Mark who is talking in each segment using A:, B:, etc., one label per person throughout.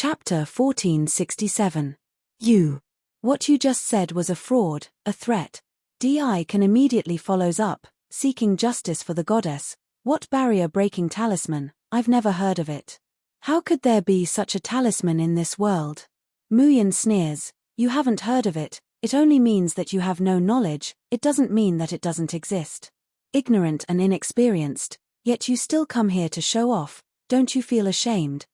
A: Chapter 1467. What you just said was a fraud, a threat. Defying immediately follows up, seeking justice for the goddess. What barrier-breaking talisman? I've never heard of it. How could there be such a talisman in this world? Muyin sneers. You haven't heard of it, it only means that you have no knowledge, it doesn't mean that it doesn't exist. Ignorant and inexperienced, yet you still come here to show off, don't you feel ashamed?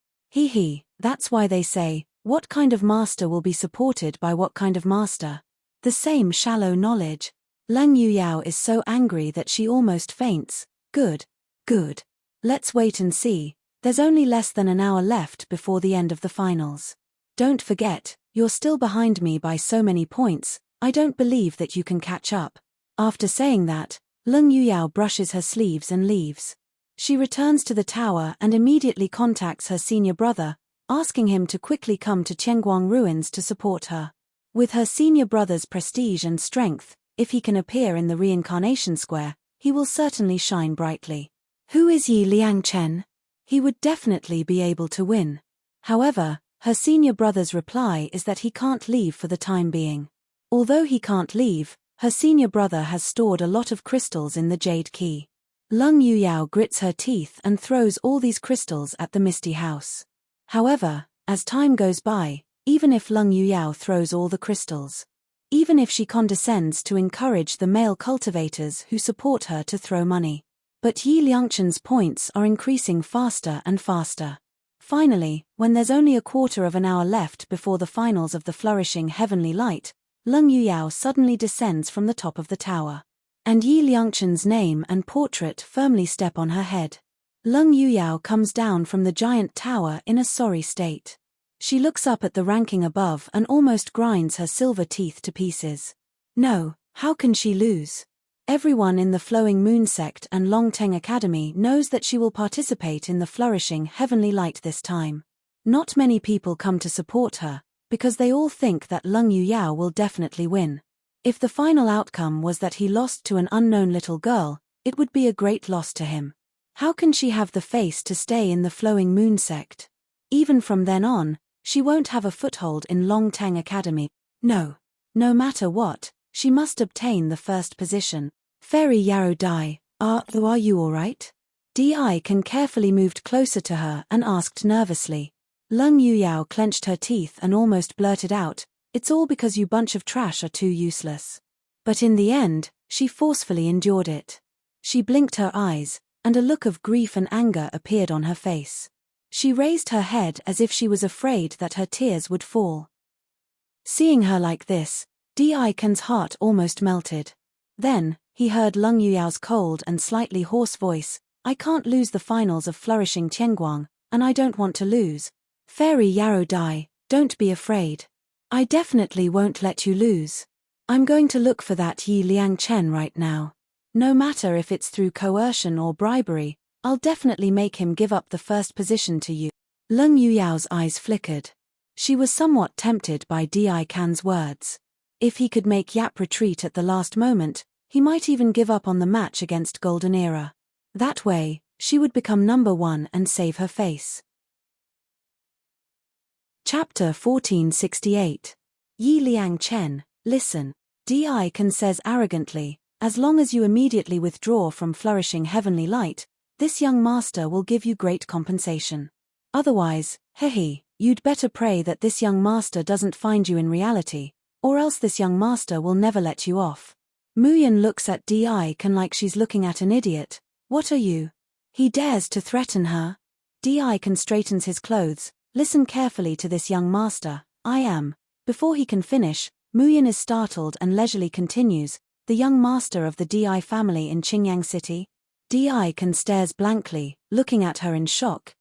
A: That's why they say, what kind of master will be supported by what kind of master? The same shallow knowledge. Lang Yuyao is so angry that she almost faints. Good. Let's wait and see. There's only less than an hour left before the end of the finals. Don't forget, you're still behind me by so many points, I don't believe that you can catch up. After saying that, Lang Yuyao brushes her sleeves and leaves. She returns to the tower and immediately contacts her senior brother, asking him to quickly come to Qianguang ruins to support her. With her senior brother's prestige and strength, if he can appear in the reincarnation square, he will certainly shine brightly. Who is Yi Liangchen? He would definitely be able to win. However, her senior brother's reply is that he can't leave for the time being. Although he can't leave, her senior brother has stored a lot of crystals in the jade key. Lang Yuyao grits her teeth and throws all these crystals at the misty house. However, as time goes by, even if Lang Yuyao throws all the crystals, even if she condescends to encourage the male cultivators who support her to throw money, but Yi Liangchen's points are increasing faster and faster. Finally, when there's only a quarter of an hour left before the finals of the flourishing heavenly light, Lang Yuyao suddenly descends from the top of the tower. And Yi Liangchen's name and portrait firmly step on her head. Lang Yuyao comes down from the giant tower in a sorry state. She looks up at the ranking above and almost grinds her silver teeth to pieces. No, how can she lose? Everyone in the Flowing Moon sect and Longteng Academy knows that she will participate in the flourishing heavenly light this time. Not many people come to support her, because they all think that Lang Yuyao will definitely win. If the final outcome was that he lost to an unknown little girl, it would be a great loss to him. How can she have the face to stay in the Flowing Moon sect? Even from then on, she won't have a foothold in Longteng Academy. No matter what, she must obtain the first position. Fairy Yarrow Dai, are you alright? Defying carefully moved closer to her and asked nervously. Lang Yuyao clenched her teeth and almost blurted out, it's all because you bunch of trash are too useless. But in the end, she forcefully endured it. She blinked her eyes, and a look of grief and anger appeared on her face. She raised her head as if she was afraid that her tears would fall. Seeing her like this, Defying's heart almost melted. Then, he heard Lang Yuyao's cold and slightly hoarse voice, I can't lose the finals of flourishing Qianguang, and I don't want to lose. Fairy Yarrow Dai, don't be afraid. I definitely won't let you lose. I'm going to look for that Yi Liangchen right now. No matter if it's through coercion or bribery, I'll definitely make him give up the first position to you. Lang Yuyao's eyes flickered. She was somewhat tempted by Defying's words. If he could make Yap retreat at the last moment, he might even give up on the match against Golden Era. That way, she would become number one and save her face. Chapter 1468. Yi Liangchen, listen. Defying says arrogantly, as long as you immediately withdraw from flourishing heavenly light, this young master will give you great compensation. Otherwise, you'd better pray that this young master doesn't find you in reality, or else this young master will never let you off. Muyin looks at Defying like she's looking at an idiot. What are you? He dares to threaten her? Defying straightens his clothes. Listen carefully to this young master, I am. Before he can finish, Muyin is startled and leisurely continues, the young master of the Di family in Qingyang City. Defying stares blankly, looking at her in shock.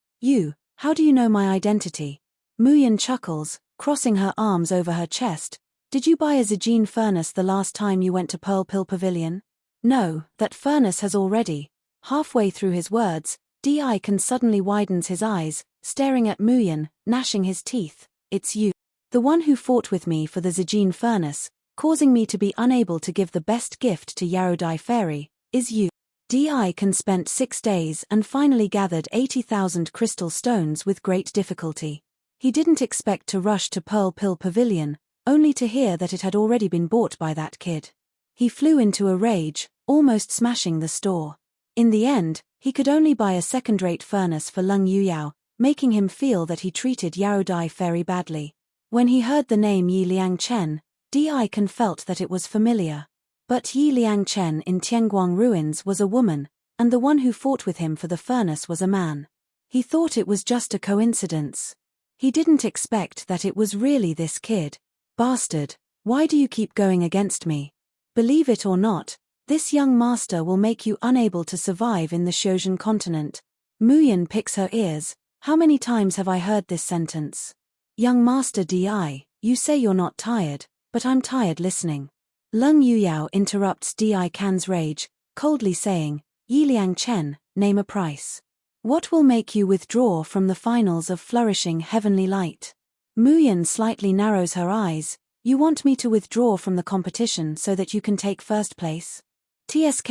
A: How do you know my identity? Muyin chuckles, crossing her arms over her chest. Did you buy a Zijin furnace the last time you went to Pearl Pill Pavilion? No, that furnace has already. Halfway through his words, Defying suddenly widens his eyes, staring at Muyin, gnashing his teeth. It's you. The one who fought with me for the Zijin furnace, causing me to be unable to give the best gift to Yarrow Dai Fairy, is you. Defying spent 6 days and finally gathered 80,000 crystal stones with great difficulty. He didn't expect to rush to Pearl Pill Pavilion, only to hear that it had already been bought by that kid. He flew into a rage, almost smashing the store. In the end, he could only buy a second-rate furnace for Lung Yuyao, making him feel that he treated Yaodai very badly. When he heard the name Yi Liang Chen, Di Kan felt that it was familiar. But Yi Liang Chen in Tianguang ruins was a woman, and the one who fought with him for the furnace was a man. He thought it was just a coincidence. He didn't expect that it was really this kid. Bastard, why do you keep going against me? Believe it or not, this young master will make you unable to survive in the Xiuzhen continent. Muyan picks her ears. How many times have I heard this sentence? Young master Di, you say you're not tired, but I'm tired listening. Lung Yuyao interrupts Di Kan's rage, coldly saying, Yi Liang Chen, name a price. What will make you withdraw from the finals of Flourishing Heavenly Light? Muyan slightly narrows her eyes. You want me to withdraw from the competition so that you can take first place? TSK,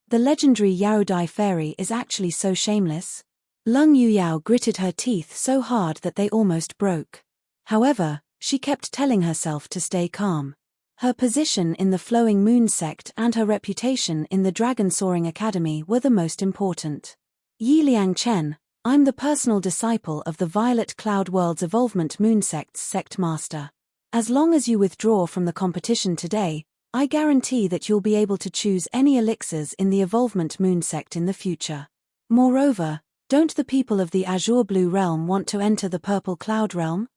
A: the legendary Yaodai fairy is actually so shameless. Lung Yuyao gritted her teeth so hard that they almost broke. However, she kept telling herself to stay calm. Her position in the Flowing Moon sect and her reputation in the Dragon Soaring Academy were the most important. Yi Liang Chen, I'm the personal disciple of the Violet Cloud World's Evolvement Moon Sect's sect master. As long as you withdraw from the competition today, I guarantee that you'll be able to choose any elixirs in the Evolvement Moon sect in the future. Moreover, don't the people of the Azure Blue Realm want to enter the Purple Cloud Realm?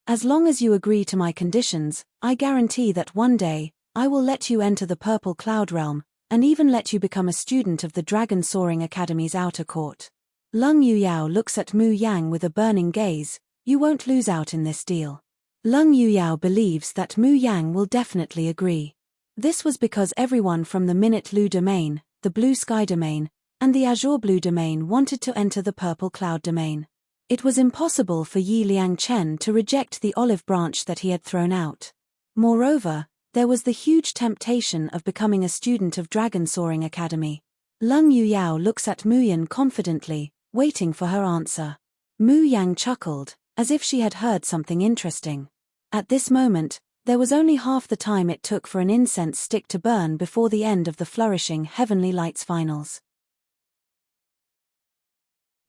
A: As long as you agree to my conditions, I guarantee that one day, I will let you enter the Purple Cloud Realm, and even let you become a student of the Dragon Soaring Academy's outer court. Lung Yuyao looks at Mu Yang with a burning gaze. You won't lose out in this deal. Lung Yuyao believes that Mu Yang will definitely agree. This was because everyone from the Minute Lu domain, the Blue Sky domain, and the Azure Blue domain wanted to enter the Purple Cloud domain. It was impossible for Yi Liang Chen to reject the olive branch that he had thrown out. Moreover, there was the huge temptation of becoming a student of Dragon Soaring Academy. Lung Yuyao looks at Mu Yan confidently, waiting for her answer. Mu Yang chuckled, as if she had heard something interesting. At this moment, there was only half the time it took for an incense stick to burn before the end of the Flourishing Heavenly Lights finals.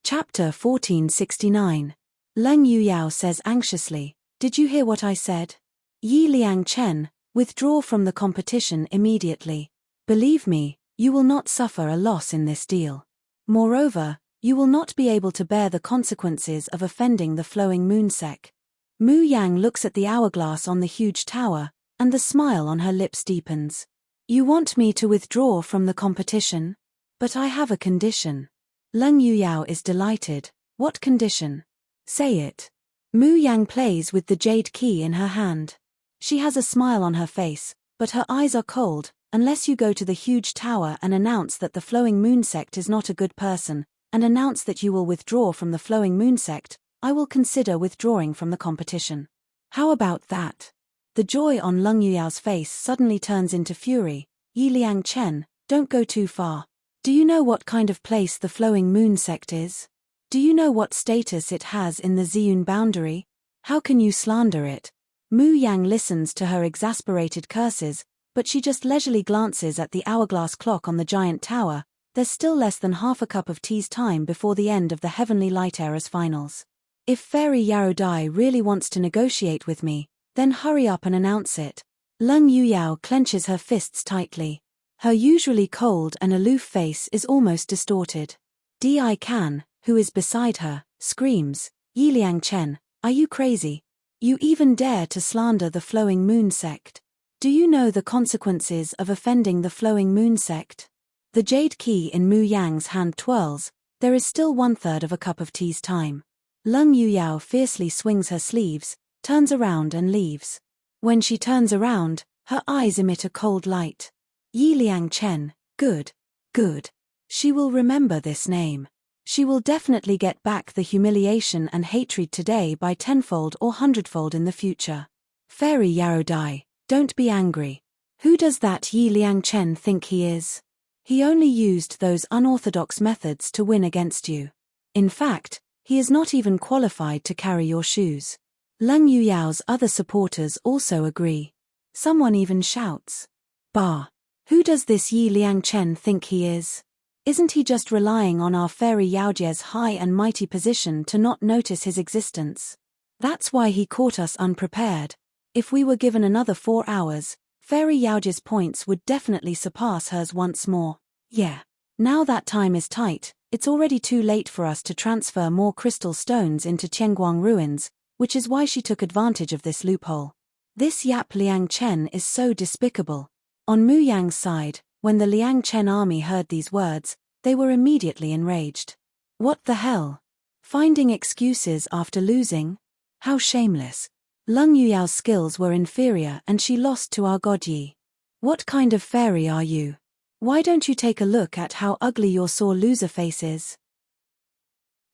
A: Chapter 1469. Lung Yuyao says anxiously, Did you hear what I said? Yi Liang Chen, withdraw from the competition immediately. Believe me, you will not suffer a loss in this deal. Moreover, you will not be able to bear the consequences of offending the Flowing Moon sect. Mu Yang looks at the hourglass on the huge tower, and the smile on her lips deepens. You want me to withdraw from the competition? But I have a condition. Lung Yuyao is delighted. What condition? Say it. Mu Yang plays with the jade key in her hand. She has a smile on her face, but her eyes are cold. Unless you go to the huge tower and announce that the Flowing Moon sect is not a good person, and announce that you will withdraw from the Flowing Moon sect, I will consider withdrawing from the competition. How about that? The joy on Lung Yuyao's face suddenly turns into fury. Yi Liang Chen, don't go too far. Do you know what kind of place the Flowing Moon sect is? Do you know what status it has in the Ziyun boundary? How can you slander it? Mu Yang listens to her exasperated curses, but she just leisurely glances at the hourglass clock on the giant tower. There's still less than half a cup of tea's time before the end of the Heavenly Light Era's finals. If Fairy Yaodai really wants to negotiate with me, then hurry up and announce it. Lung Yuyao clenches her fists tightly. Her usually cold and aloof face is almost distorted. Di Kan, who is beside her, screams, Yi Liang Chen, are you crazy? You even dare to slander the Flowing Moon sect. Do you know the consequences of offending the Flowing Moon sect? The jade key in Mu Yang's hand twirls. There is still 1/3 of a cup of tea's time. Lung Yuyao fiercely swings her sleeves, turns around and leaves. When she turns around, her eyes emit a cold light. Yi Liang Chen, good. She will remember this name. She will definitely get back the humiliation and hatred today by 10-fold or 100-fold in the future. Fairy Yaodai, don't be angry. Who does that Yi Liang Chen think he is? He only used those unorthodox methods to win against you. In fact, He is not even qualified to carry your shoes. Leng Yuyao's other supporters also agree. Someone even shouts, "Bah! Who does this Yi Liangchen think he is? Isn't he just relying on our Fairy Yaojie's high and mighty position to not notice his existence? That's why he caught us unprepared. If we were given another 4 hours, Fairy Yaojie's points would definitely surpass hers once more. Yeah. Now that time is tight, it's already too late for us to transfer more crystal stones into Tianguang ruins, which is why she took advantage of this loophole. This Yap Liang Chen is so despicable." On Mu Yang's side, when the Liang Chen army heard these words, they were immediately enraged. What the hell? Finding excuses after losing? How shameless. Leng Yuyao's skills were inferior and she lost to our god Yi. What kind of fairy are you? Why don't you take a look at how ugly your sore loser face is?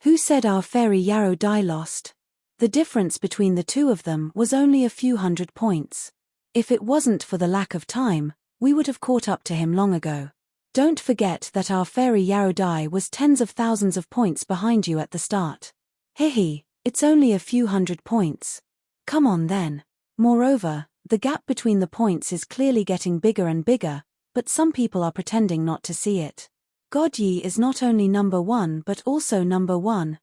A: Who said our Fairy Yarrow Dai lost? The difference between the two of them was only a few hundred points. If it wasn't for the lack of time, we would have caught up to him long ago. Don't forget that our Fairy Yarrow Dai was tens of thousands of points behind you at the start. Hehe, it's only a few hundred points. Come on then. Moreover, the gap between the points is clearly getting bigger and bigger, but some people are pretending not to see it. God Yi is not only number 1 but also number 1.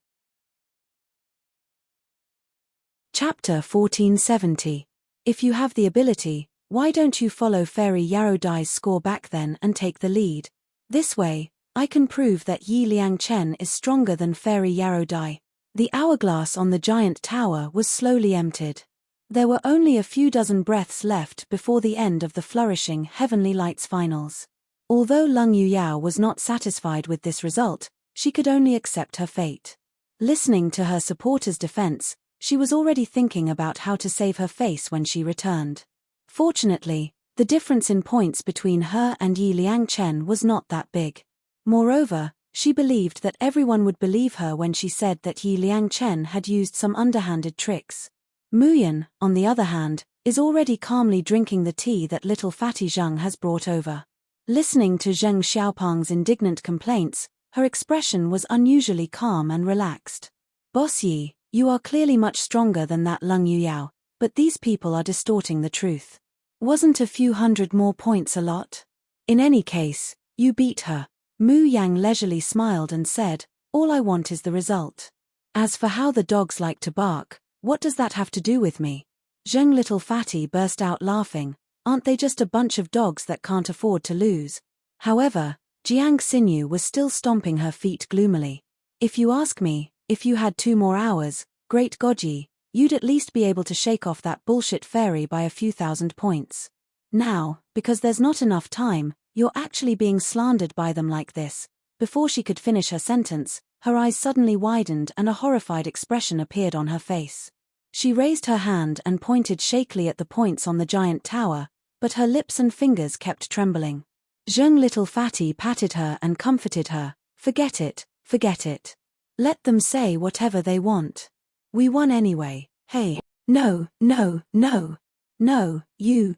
A: Chapter 1470. If you have the ability, why don't you follow Fairy Yarrow Dai's score back then and take the lead? This way, I can prove that Yi Liangchen is stronger than Fairy Yarrow Dai. The hourglass on the giant tower was slowly emptied. There were only a few dozen breaths left before the end of the flourishing Heavenly Lights finals. Although Leng Yuyao was not satisfied with this result, she could only accept her fate. Listening to her supporters' defense, she was already thinking about how to save her face when she returned. Fortunately, the difference in points between her and Yi Liangchen was not that big. Moreover, she believed that everyone would believe her when she said that Yi Liangchen had used some underhanded tricks. Muyan, on the other hand, is already calmly drinking the tea that little fatty Zheng has brought over. Listening to Zheng Xiaopeng's indignant complaints, her expression was unusually calm and relaxed. "Boss Yi, you are clearly much stronger than that Leng Yuyao, but these people are distorting the truth. Wasn't a few hundred more points a lot? In any case, you beat her." Mu Yang leisurely smiled and said, "All I want is the result. As for how the dogs like to bark, what does that have to do with me?" Zheng Little Fatty burst out laughing. "Aren't they just a bunch of dogs that can't afford to lose?" However, Jiang Xinyu was still stomping her feet gloomily. "If you ask me, if you had 2 more hours, Great Goji, you'd at least be able to shake off that bullshit fairy by a few thousand points. Now, because there's not enough time, you're actually being slandered by them like this." Before she could finish her sentence, her eyes suddenly widened and a horrified expression appeared on her face. She raised her hand and pointed shakily at the points on the giant tower, but her lips and fingers kept trembling. Zheng Little Fatty patted her and comforted her. Forget it, forget it. Let them say whatever they want. We won anyway. Hey, no, no, no. No, you,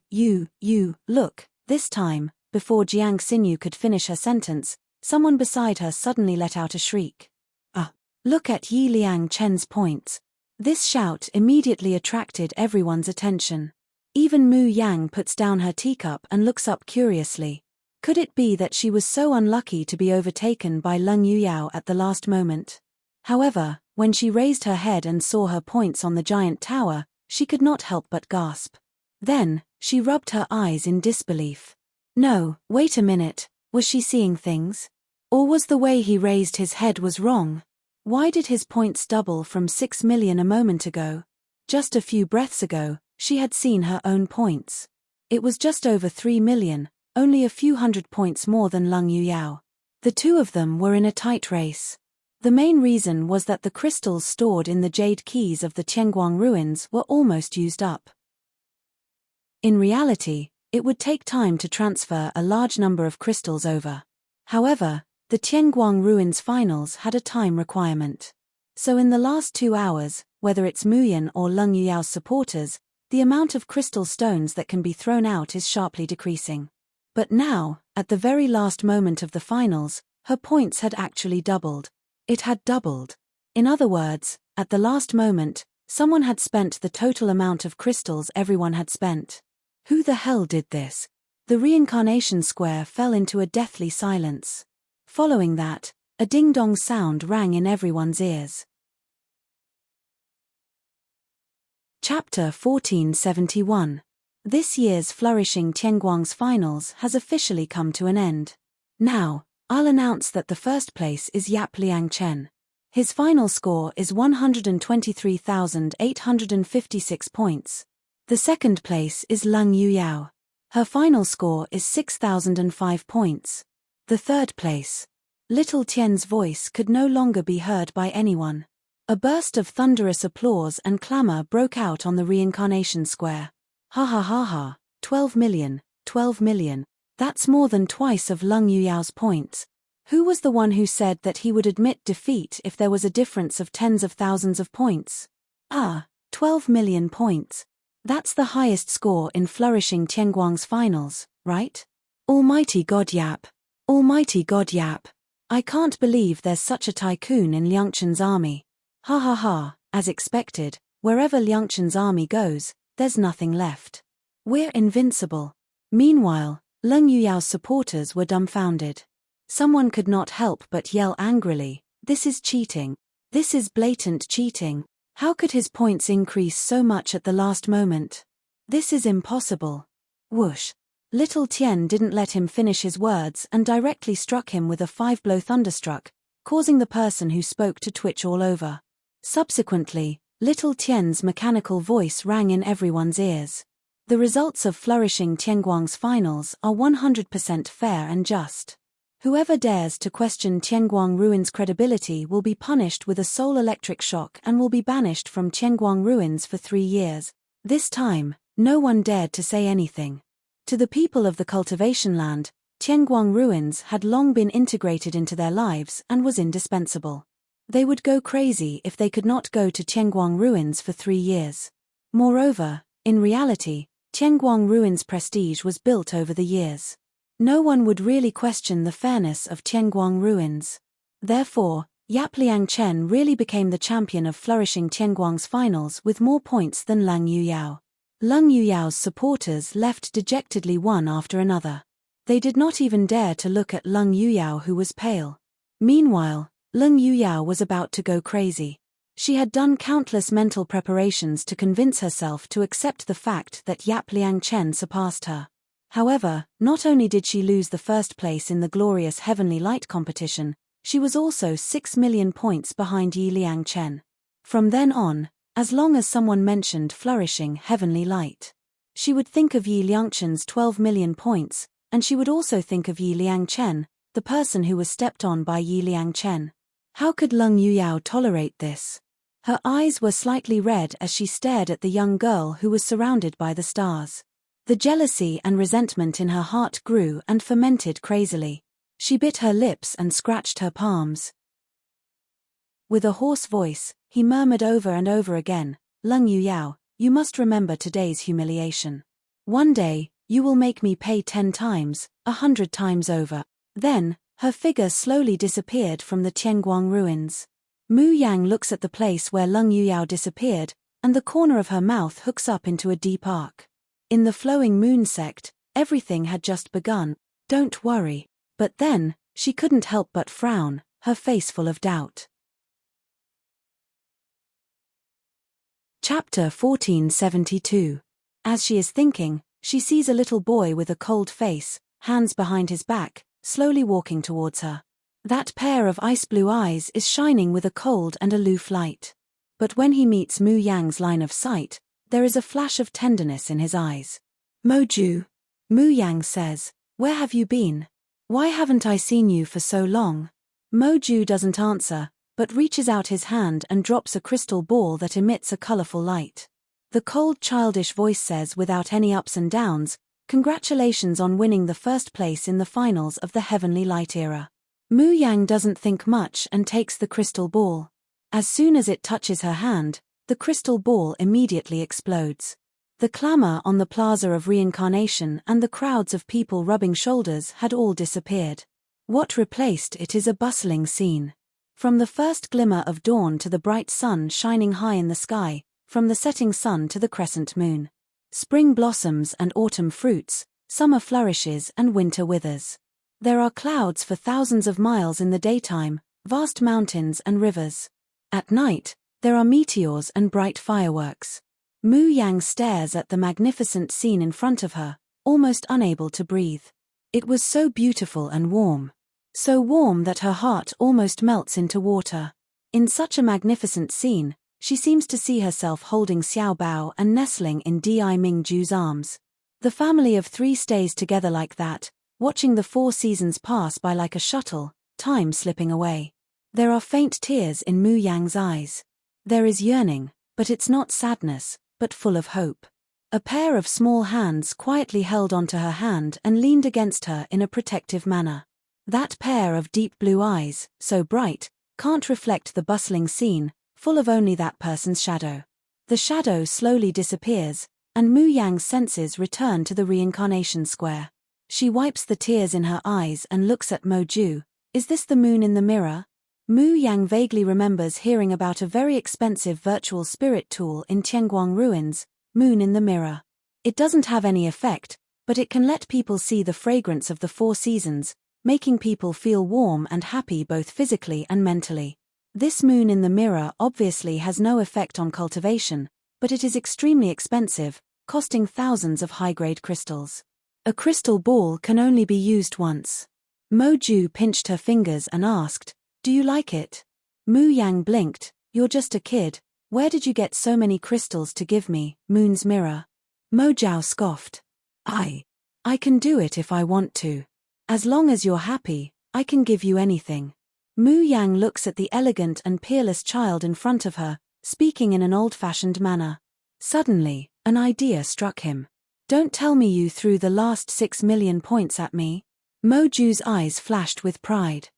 A: look." This time, before Jiang Xinyu could finish her sentence, someone beside her suddenly let out a shriek. Look at Yi Liang Chen's points." This shout immediately attracted everyone's attention. Even Mu Yang puts down her teacup and looks up curiously. Could it be that she was so unlucky to be overtaken by Leng Yuyao at the last moment? However, when she raised her head and saw her points on the giant tower, she could not help but gasp. Then, she rubbed her eyes in disbelief. No, wait a minute, was she seeing things? Or was the way he raised his head was wrong? Why did his points double from 6 million a moment ago? Just a few breaths ago, she had seen her own points. It was just over 3 million, only a few hundred points more than Leng Yuyao. The two of them were in a tight race. The main reason was that the crystals stored in the jade keys of the Tianguang ruins were almost used up. In reality, it would take time to transfer a large number of crystals over. However, the Tianguang ruins finals had a time requirement. So in the last 2 hours, whether it's Muyan or Leng Yuyao's supporters, the amount of crystal stones that can be thrown out is sharply decreasing. But now, at the very last moment of the finals, her points had actually doubled. It had doubled. In other words, at the last moment, someone had spent the total amount of crystals everyone had spent. Who the hell did this? The reincarnation square fell into a deathly silence. Following that, a ding-dong sound rang in everyone's ears. Chapter 1471. This year's Flourishing Tianguang's finals has officially come to an end. Now, I'll announce that the first place is Yap Liangchen. His final score is 123,856 points. The second place is Leng Yuyao. Her final score is 6,005 points. The third place. Little Tian's voice could no longer be heard by anyone. A burst of thunderous applause and clamor broke out on the reincarnation square. Ha ha ha ha, 12 million, 12 million. That's more than twice of Leng Yuyao's points. Who was the one who said that he would admit defeat if there was a difference of tens of thousands of points? 12 million points. That's the highest score in Flourishing Tianguang's finals, right? Almighty God Yap. Almighty God Yap. I can't believe there's such a tycoon in Liangchen's army. Ha ha ha, as expected, wherever Liangchen's army goes, there's nothing left. We're invincible. Meanwhile, Leng Yuyao's supporters were dumbfounded. Someone could not help but yell angrily, "This is cheating. This is blatant cheating. How could his points increase so much at the last moment? This is impossible." Whoosh. Little Tian didn't let him finish his words and directly struck him with a 5-blow thunderstruck, causing the person who spoke to twitch all over. Subsequently, Little Tian's mechanical voice rang in everyone's ears. The results of Flourishing Tianguang's finals are 100% fair and just. Whoever dares to question Tianguang Ruins' credibility will be punished with a soul electric shock and will be banished from Tianguang Ruins for 3 years. This time, no one dared to say anything. To the people of the cultivation land, Tianguang Ruins had long been integrated into their lives and was indispensable. They would go crazy if they could not go to Tianguang Ruins for 3 years. Moreover, in reality, Tianguang Ruins' prestige was built over the years. No one would really question the fairness of Tianguang Ruins. Therefore, Yap Liangchen really became the champion of Flourishing Tianguang's finals with more points than Leng Yuyao. Leng Yuyao's supporters left dejectedly one after another. They did not even dare to look at Leng Yuyao, who was pale. Meanwhile, Leng Yuyao was about to go crazy. She had done countless mental preparations to convince herself to accept the fact that Yap Liangchen surpassed her. However, not only did she lose the first place in the glorious Heavenly Light competition, she was also 6 million points behind Yi Liangchen. From then on, as long as someone mentioned Flourishing Heavenly Light, she would think of Yi Liangchen's 12 million points, and she would also think of Yi Liangchen, the person who was stepped on by Yi Liangchen. How could Leng Yuyao tolerate this? Her eyes were slightly red as she stared at the young girl who was surrounded by the stars. The jealousy and resentment in her heart grew and fermented crazily. She bit her lips and scratched her palms. With a hoarse voice, he murmured over and over again, "Leng Yuyao, you must remember today's humiliation. One day, you will make me pay 10 times, 100 times over." Then, her figure slowly disappeared from the Tianguang Ruins. Mu Yang looks at the place where Leng Yuyao disappeared, and the corner of her mouth hooks up into a deep arc. In the flowing moon sect, everything had just begun. Don't worry. But then, she couldn't help but frown, her face full of doubt. Chapter 1472. As she is thinking, she sees a little boy with a cold face, hands behind his back, slowly walking towards her. That pair of ice-blue eyes is shining with a cold and aloof light. But when he meets Mu Yang's line of sight, there is a flash of tenderness in his eyes. "Moju," Mu Yang says, "where have you been? Why haven't I seen you for so long?" Moju doesn't answer, but reaches out his hand and drops a crystal ball that emits a colorful light. The cold childish voice says without any ups and downs, "Congratulations on winning the first place in the finals of the Heavenly Light era." Mu Yang doesn't think much and takes the crystal ball. As soon as it touches her hand, the crystal ball immediately explodes. The clamor on the Plaza of Reincarnation and the crowds of people rubbing shoulders had all disappeared. What replaced it is a bustling scene. From the first glimmer of dawn to the bright sun shining high in the sky, from the setting sun to the crescent moon. Spring blossoms and autumn fruits, summer flourishes and winter withers. There are clouds for thousands of miles in the daytime, vast mountains and rivers. At night, there are meteors and bright fireworks. Mu Yang stares at the magnificent scene in front of her, almost unable to breathe. It was so beautiful and warm. So warm that her heart almost melts into water. In such a magnificent scene, she seems to see herself holding Xiao Bao and nestling in Di Mingju's arms. The family of three stays together like that, watching the 4 seasons pass by like a shuttle, time slipping away. There are faint tears in Mu Yang's eyes. There is yearning, but it's not sadness, but full of hope. A pair of small hands quietly held onto her hand and leaned against her in a protective manner. That pair of deep blue eyes, so bright, can't reflect the bustling scene, full of only that person's shadow. The shadow slowly disappears, and Mu Yang's senses return to the reincarnation square. She wipes the tears in her eyes and looks at Mo Ju. Is this the moon in the mirror? Mu Yang vaguely remembers hearing about a very expensive virtual spirit tool in Tianguang ruins, Moon in the Mirror. It doesn't have any effect, but it can let people see the fragrance of the 4 seasons, making people feel warm and happy both physically and mentally. This moon in the mirror obviously has no effect on cultivation, but it is extremely expensive, costing thousands of high-grade crystals. A crystal ball can only be used once. Mo Ju pinched her fingers and asked, "Do you like it?" Mu Yang blinked. "You're just a kid. Where did you get so many crystals to give me, Moon's Mirror?" Mo Jiao scoffed. I can do it if I want to. As long as you're happy, I can give you anything." Mu Yang looks at the elegant and peerless child in front of her, speaking in an old-fashioned manner. Suddenly, an idea struck him. "Don't tell me you threw the last 6 million points at me." Mo Ju's eyes flashed with pride.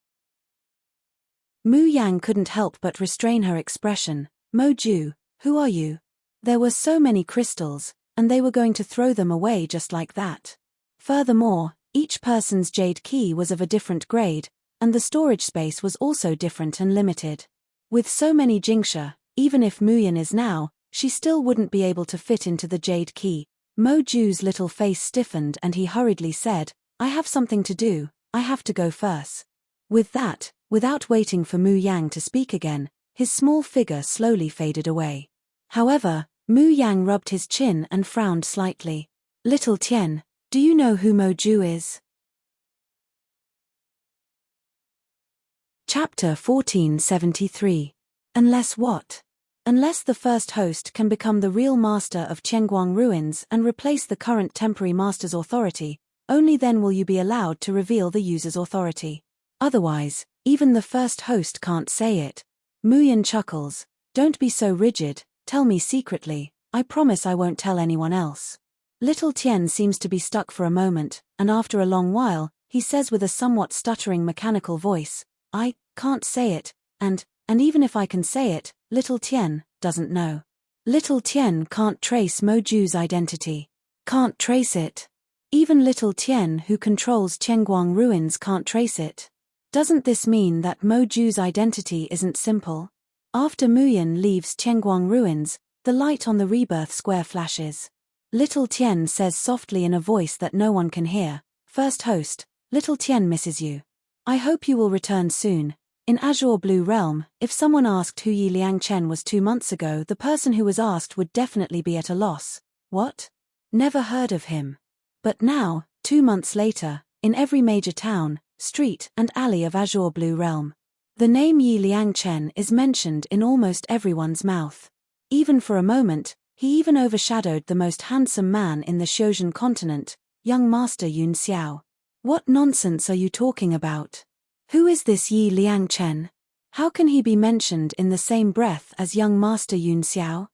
A: Mu Yang couldn't help but restrain her expression. "Mo Ju, who are you?" There were so many crystals, and they were going to throw them away just like that. Furthermore, each person's jade key was of a different grade, and the storage space was also different and limited. With so many Jingsha, even if Mu Yan is now, she still wouldn't be able to fit into the jade key. Mo Ju's little face stiffened and he hurriedly said, "I have something to do, I have to go first." With that, without waiting for Mu Yang to speak again, his small figure slowly faded away. However, Mu Yang rubbed his chin and frowned slightly. "Little Tian, do you know who Mo Ju is?" Chapter 1473. Unless what? Unless the first host can become the real master of Tianguang ruins and replace the current temporary master's authority, only then will you be allowed to reveal the user's authority. Otherwise, even the first host can't say it. Mu Yan chuckles. "Don't be so rigid, tell me secretly, I promise I won't tell anyone else." Little Tian seems to be stuck for a moment, and after a long while, he says with a somewhat stuttering mechanical voice, "I can't say it, and even if I can say it, Little Tian doesn't know." Little Tian can't trace Mo Ju's identity. Can't trace it. Even Little Tian, who controls Tianguang ruins, can't trace it. Doesn't this mean that Mo Ju's identity isn't simple? After Mu Yan leaves Tianguang ruins, the light on the rebirth square flashes. Little Tian says softly in a voice that no one can hear, "First host, Little Tian misses you. I hope you will return soon." In Azure Blue Realm, if someone asked who Yi Liangchen was 2 months ago, the person who was asked would definitely be at a loss. What? Never heard of him. But now, 2 months later, in every major town, street and alley of Azure Blue Realm, the name Yi Liangchen is mentioned in almost everyone's mouth. Even for a moment, he even overshadowed the most handsome man in the Xiuzhen continent, young Master Yun Xiao. What nonsense are you talking about? Who is this Yi Liangchen? How can he be mentioned in the same breath as young Master Yun Xiao?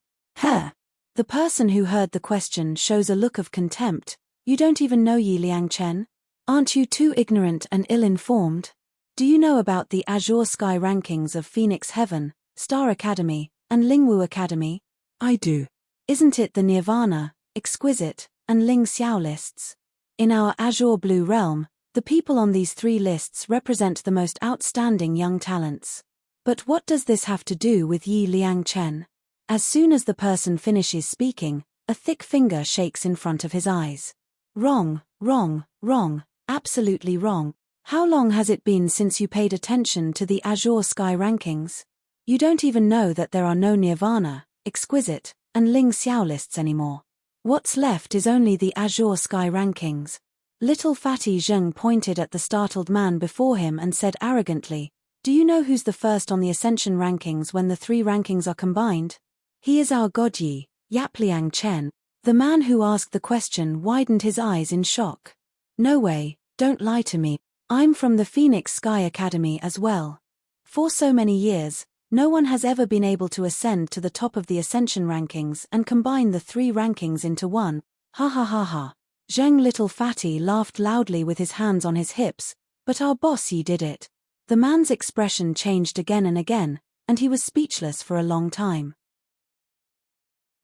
A: The person who heard the question shows a look of contempt. You don't even know Yi Liangchen? Aren't you too ignorant and ill-informed? Do you know about the Azure Sky rankings of Phoenix Heaven, Star Academy, and Lingwu Academy? I do. Isn't it the Nirvana, Exquisite, and Ling Xiao lists? In our Azure Blue Realm, the people on these 3 lists represent the most outstanding young talents. But what does this have to do with Yi Liang Chen? As soon as the person finishes speaking, a thick finger shakes in front of his eyes. Wrong, wrong, wrong, absolutely wrong. How long has it been since you paid attention to the Azure Sky rankings? You don't even know that there are no Nirvana, Exquisite, and Ling Xiao lists anymore. What's left is only the Azure Sky rankings. Little Fatty Zheng pointed at the startled man before him and said arrogantly, "Do you know who's the first on the Ascension rankings when the three rankings are combined? He is our god Yi, Yap Liang Chen." The man who asked the question widened his eyes in shock. "No way, don't lie to me. I'm from the Phoenix Sky Academy as well. For so many years, no one has ever been able to ascend to the top of the Ascension rankings and combine the three rankings into one. Ha ha ha ha." Zheng Little Fatty laughed loudly with his hands on his hips, "But our boss Yi did it." The man's expression changed again and again, and he was speechless for a long time.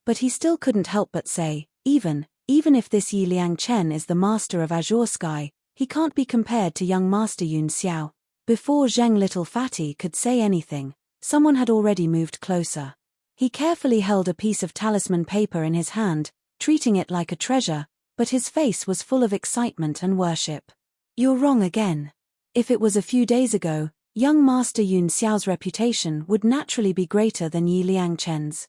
A: But he still couldn't help but say, even if this Yi Liang Chen is the master of Azure Sky, he can't be compared to young Master Yun Xiao. Before Zheng Little Fatty could say anything, someone had already moved closer. He carefully held a piece of talisman paper in his hand, treating it like a treasure, but his face was full of excitement and worship. "You're wrong again. If it was a few days ago, young Master Yun Xiao's reputation would naturally be greater than Yi Liang Chen's."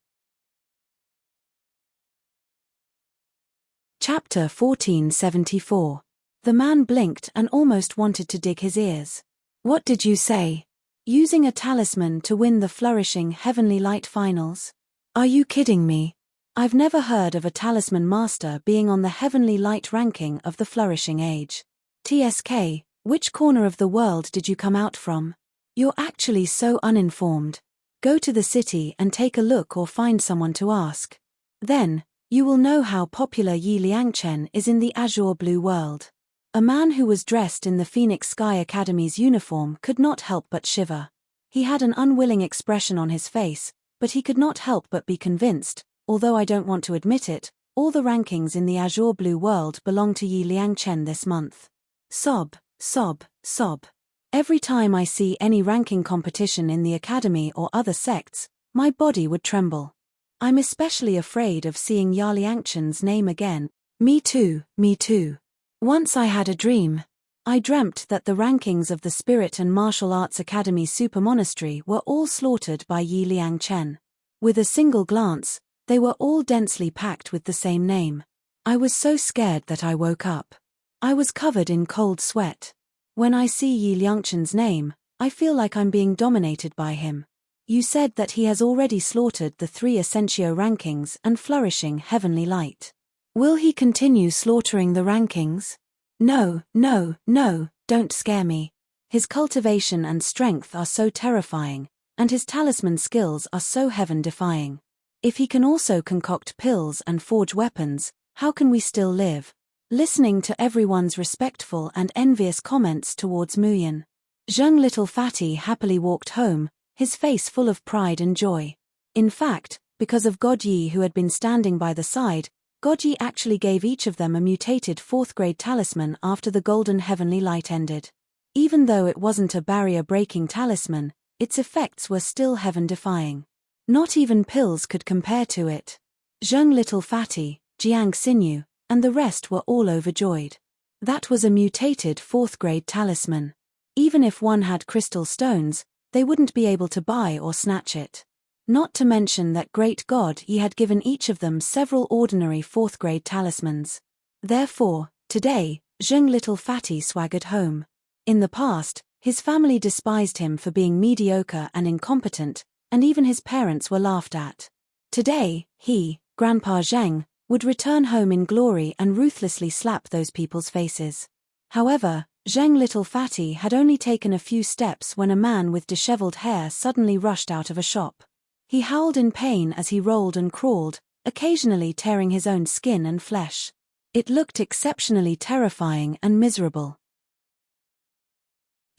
A: Chapter 1474. The man blinked and almost wanted to dig his ears. "What did you say? Using a talisman to win the flourishing Heavenly Light finals? Are you kidding me? I've never heard of a talisman master being on the Heavenly Light ranking of the flourishing age. TSK, which corner of the world did you come out from? You're actually so uninformed. Go to the city and take a look or find someone to ask. Then, you will know how popular Yi Liang Chen is in the Azure Blue world." A man who was dressed in the Phoenix Sky Academy's uniform could not help but shiver. He had an unwilling expression on his face, but he could not help but be convinced, although I don't want to admit it, all the rankings in the Azure Blue world belong to Yi Liang Chen this month. Sob, sob, sob. Every time I see any ranking competition in the academy or other sects, my body would tremble. I'm especially afraid of seeing Yi Liang Chen's name again. Me too, me too. Once I had a dream. I dreamt that the rankings of the Spirit and Martial Arts Academy Super Monastery were all slaughtered by Yi Liang Chen. With a single glance, they were all densely packed with the same name. I was so scared that I woke up. I was covered in cold sweat. When I see Yi Liang Chen's name, I feel like I'm being dominated by him. You said that he has already slaughtered the 3 Essentio rankings and flourishing Heavenly Light. Will he continue slaughtering the rankings? No, no, no, don't scare me. His cultivation and strength are so terrifying, and his talisman skills are so heaven-defying. If he can also concoct pills and forge weapons, how can we still live? Listening to everyone's respectful and envious comments towards Muyan, Zheng Little Fatty happily walked home, his face full of pride and joy. In fact, because of God Yi who had been standing by the side, God Yi actually gave each of them a mutated 4th-grade talisman after the golden heavenly light ended. Even though it wasn't a barrier-breaking talisman, its effects were still heaven-defying. Not even pills could compare to it. Zheng Little Fatty, Jiang Xinyu, and the rest were all overjoyed. That was a mutated 4th-grade talisman. Even if one had crystal stones, they wouldn't be able to buy or snatch it. Not to mention that great God Yi had given each of them several ordinary 4th-grade talismans. Therefore, today, Zheng Little Fatty swaggered home. In the past, his family despised him for being mediocre and incompetent, and even his parents were laughed at. Today, he, Grandpa Zheng, would return home in glory and ruthlessly slap those people's faces. However, Zheng Little Fatty had only taken a few steps when a man with disheveled hair suddenly rushed out of a shop. He howled in pain as he rolled and crawled, occasionally tearing his own skin and flesh. It looked exceptionally terrifying and miserable.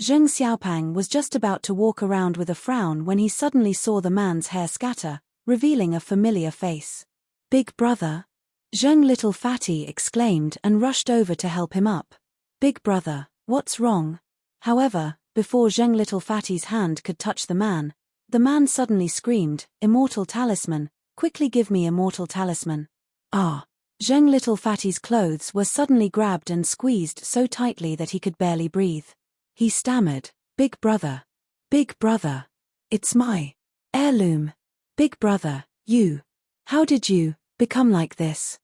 A: Zheng Xiaopang was just about to walk around with a frown when he suddenly saw the man's hair scatter, revealing a familiar face. "Big brother?" Zheng Little Fatty exclaimed and rushed over to help him up. "Big brother, what's wrong?" However, before Zheng Little Fatty's hand could touch the man, The man suddenly screamed, "Immortal talisman, quickly give me immortal talisman." Ah! Zheng Little Fatty's clothes were suddenly grabbed and squeezed so tightly that he could barely breathe. He stammered, "Big brother. Big brother. It's my heirloom. Big brother, you. How did you become like this?"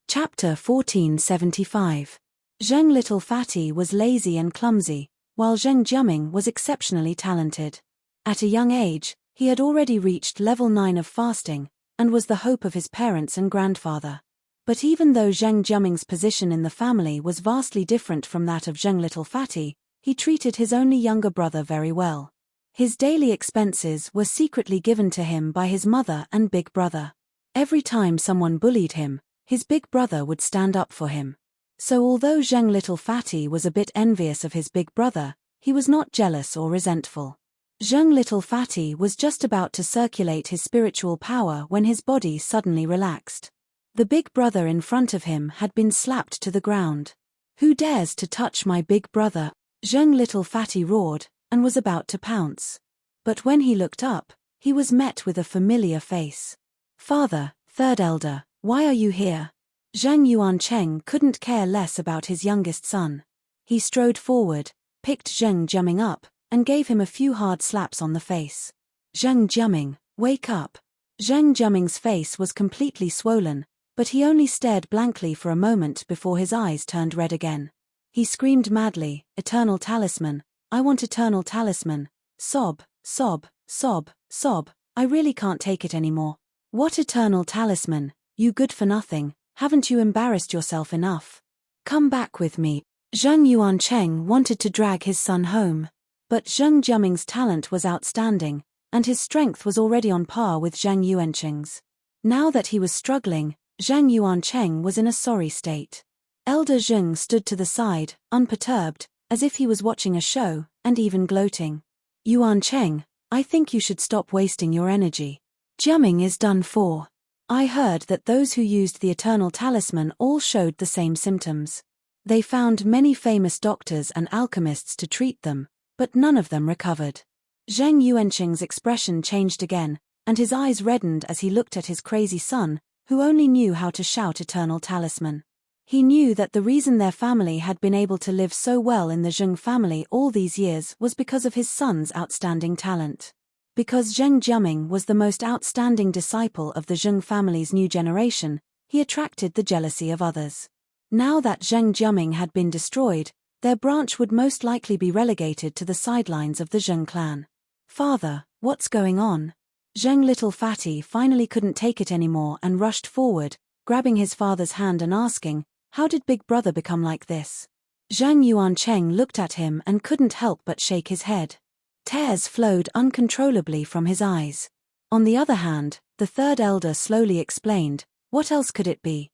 A: Chapter 1475. Zheng Little Fatty was lazy and clumsy, while Zheng Jiaming was exceptionally talented. At a young age, he had already reached level 9 of fasting, and was the hope of his parents and grandfather. But even though Zheng Jiaming's position in the family was vastly different from that of Zheng Little Fatty, he treated his only younger brother very well. His daily expenses were secretly given to him by his mother and big brother. Every time someone bullied him, his big brother would stand up for him. So although Zheng Little Fatty was a bit envious of his big brother, he was not jealous or resentful. Zheng Little Fatty was just about to circulate his spiritual power when his body suddenly relaxed. The big brother in front of him had been slapped to the ground. "Who dares to touch my big brother?" Zheng Little Fatty roared, and was about to pounce. But when he looked up, he was met with a familiar face. "Father, third elder, why are you here?" Zhang Yuancheng couldn't care less about his youngest son. He strode forward, picked Zheng Jiaming up, and gave him a few hard slaps on the face. "Zheng Jiaming, wake up." Zheng Jiaming's face was completely swollen, but he only stared blankly for a moment before his eyes turned red again. He screamed madly, "Eternal talisman, I want eternal talisman." Sob, sob, sob, sob, "I really can't take it anymore." "What eternal talisman, you good for nothing, haven't you embarrassed yourself enough? Come back with me." Zheng Yuancheng wanted to drag his son home. But Zheng Jiaming's talent was outstanding, and his strength was already on par with Zheng Yuancheng's. Now that he was struggling, Zheng Yuancheng was in a sorry state. Elder Zheng stood to the side, unperturbed, as if he was watching a show, and even gloating. "Yuancheng, I think you should stop wasting your energy. Jiaming is done for." I heard that those who used the eternal talisman all showed the same symptoms. They found many famous doctors and alchemists to treat them, but none of them recovered. Zheng Yuancheng's expression changed again, and his eyes reddened as he looked at his crazy son, who only knew how to shout eternal talisman. He knew that the reason their family had been able to live so well in the Zheng family all these years was because of his son's outstanding talent. Because Zheng Jiaming was the most outstanding disciple of the Zheng family's new generation, he attracted the jealousy of others. Now that Zheng Jiaming had been destroyed, their branch would most likely be relegated to the sidelines of the Zheng clan. "Father, what's going on?" Zheng Little Fatty finally couldn't take it anymore and rushed forward, grabbing his father's hand and asking, "How did big brother become like this?" Zhang Yuancheng looked at him and couldn't help but shake his head. Tears flowed uncontrollably from his eyes. On the other hand, the third elder slowly explained, "What else could it be?"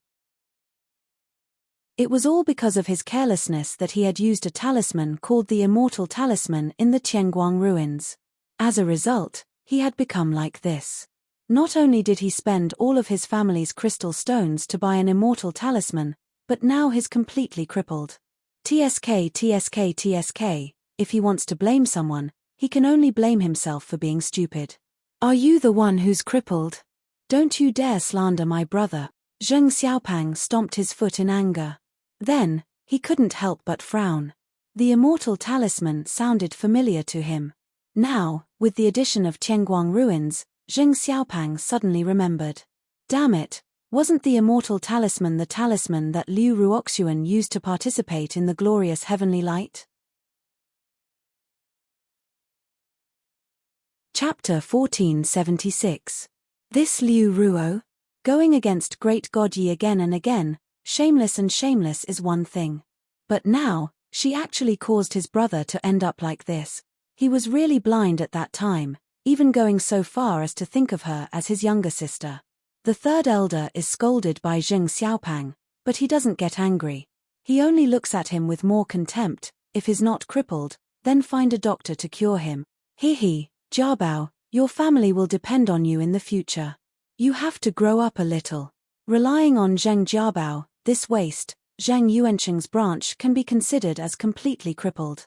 A: It was all because of his carelessness that he had used a talisman called the Immortal Talisman in the Tianguang ruins. As a result, he had become like this. Not only did he spend all of his family's crystal stones to buy an immortal talisman, but now he's completely crippled. TSK, TSK, TSK, if he wants to blame someone, he can only blame himself for being stupid. "Are you the one who's crippled? Don't you dare slander my brother." Zheng Xiaopang stomped his foot in anger. Then, he couldn't help but frown. The immortal talisman sounded familiar to him. Now, with the addition of Tianguang ruins, Zheng Xiaopang suddenly remembered. Damn it, wasn't the immortal talisman the talisman that Liu Ruoxuan used to participate in the glorious heavenly light? Chapter 1476. This Liu Ruo? Going against great God Yi again and again, shameless is one thing. But now, she actually caused his brother to end up like this. He was really blind at that time, even going so far as to think of her as his younger sister. The third elder is scolded by Zheng Xiaopang, but he doesn't get angry. He only looks at him with more contempt. If he's not crippled, then find a doctor to cure him. He, Jiabao, your family will depend on you in the future. You have to grow up a little. Relying on Zheng Jiabao, this waste, Zheng Yuancheng's branch can be considered as completely crippled.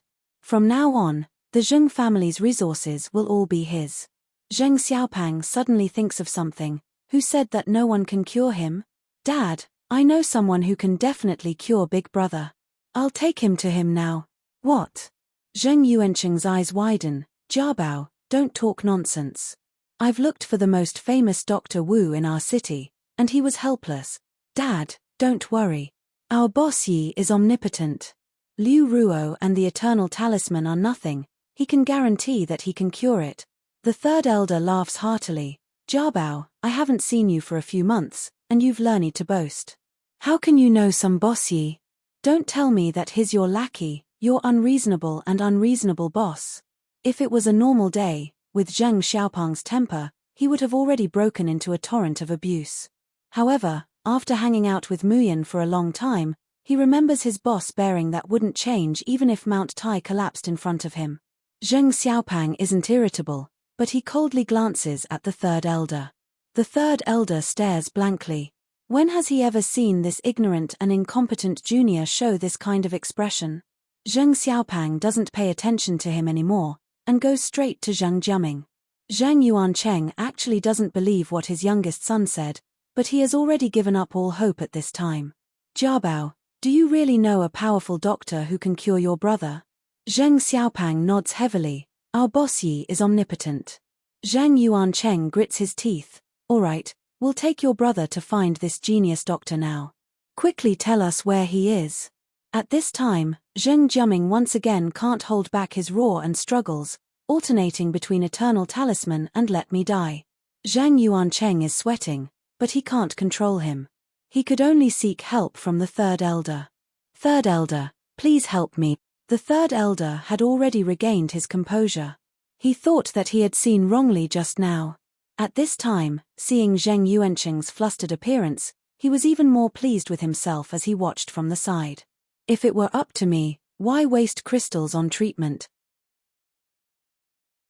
A: From now on, the Zheng family's resources will all be his. Zheng Xiaopang suddenly thinks of something. Who said that no one can cure him? Dad, I know someone who can definitely cure Big Brother. I'll take him to him now. What? Zheng Yuancheng's eyes widen. Jiabao, don't talk nonsense. I've looked for the most famous Dr. Wu in our city, and he was helpless. Dad, don't worry. Our boss Yi is omnipotent. Liu Ruo and the Eternal Talisman are nothing. He can guarantee that he can cure it. The third elder laughs heartily. Jiabao, I haven't seen you for a few months, and you've learned to boast. How can you know some boss Yi? Don't tell me that he's your lackey, your unreasonable boss. If it was a normal day, with Zheng Xiaopang's temper, he would have already broken into a torrent of abuse. However, after hanging out with Muyan for a long time, he remembers his boss bearing that wouldn't change even if Mount Tai collapsed in front of him. Zheng Xiaopang isn't irritable, but he coldly glances at the third elder. The third elder stares blankly. When has he ever seen this ignorant and incompetent junior show this kind of expression? Zheng Xiaopang doesn't pay attention to him anymore, and goes straight to Zhang Jiaming. Zhang Yuancheng actually doesn't believe what his youngest son said, but he has already given up all hope at this time. Jiabao, do you really know a powerful doctor who can cure your brother? Zheng Xiaopang nods heavily. Our boss Yi is omnipotent. Zhang Yuancheng grits his teeth. All right, we'll take your brother to find this genius doctor now. Quickly tell us where he is. At this time, Zheng Jiaming once again can't hold back his roar and struggles, alternating between Eternal Talisman and Let Me Die. Zhang Yuancheng is sweating, but he can't control him. He could only seek help from the third elder. Third elder, please help me. The third elder had already regained his composure. He thought that he had seen wrongly just now. At this time, seeing Zheng Yuancheng's flustered appearance, he was even more pleased with himself as he watched from the side. If it were up to me, why waste crystals on treatment?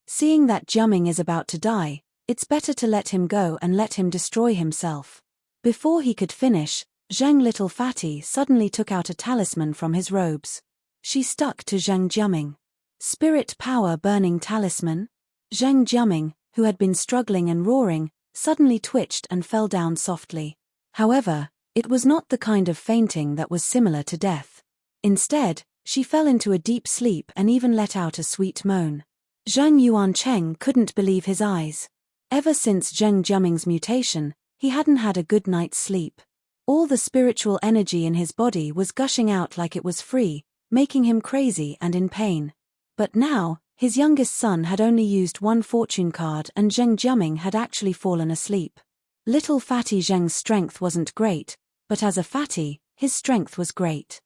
A: Seeing that Jiaming is about to die, it's better to let him go and let him destroy himself. Before he could finish, Zheng Little Fatty suddenly took out a talisman from his robes. She stuck to Zheng Jiaming. Spirit Power Burning Talisman? Zheng Jiaming, who had been struggling and roaring, suddenly twitched and fell down softly. However, it was not the kind of fainting that was similar to death. Instead, she fell into a deep sleep and even let out a sweet moan. Zheng Yuancheng couldn't believe his eyes. Ever since Zheng Jiaming's mutation, he hadn't had a good night's sleep. All the spiritual energy in his body was gushing out like it was free, making him crazy and in pain. But now, his youngest son had only used one fortune card and Zheng Jiaming had actually fallen asleep. Little Fatty Zheng's strength wasn't great, but as a fatty, his strength was great.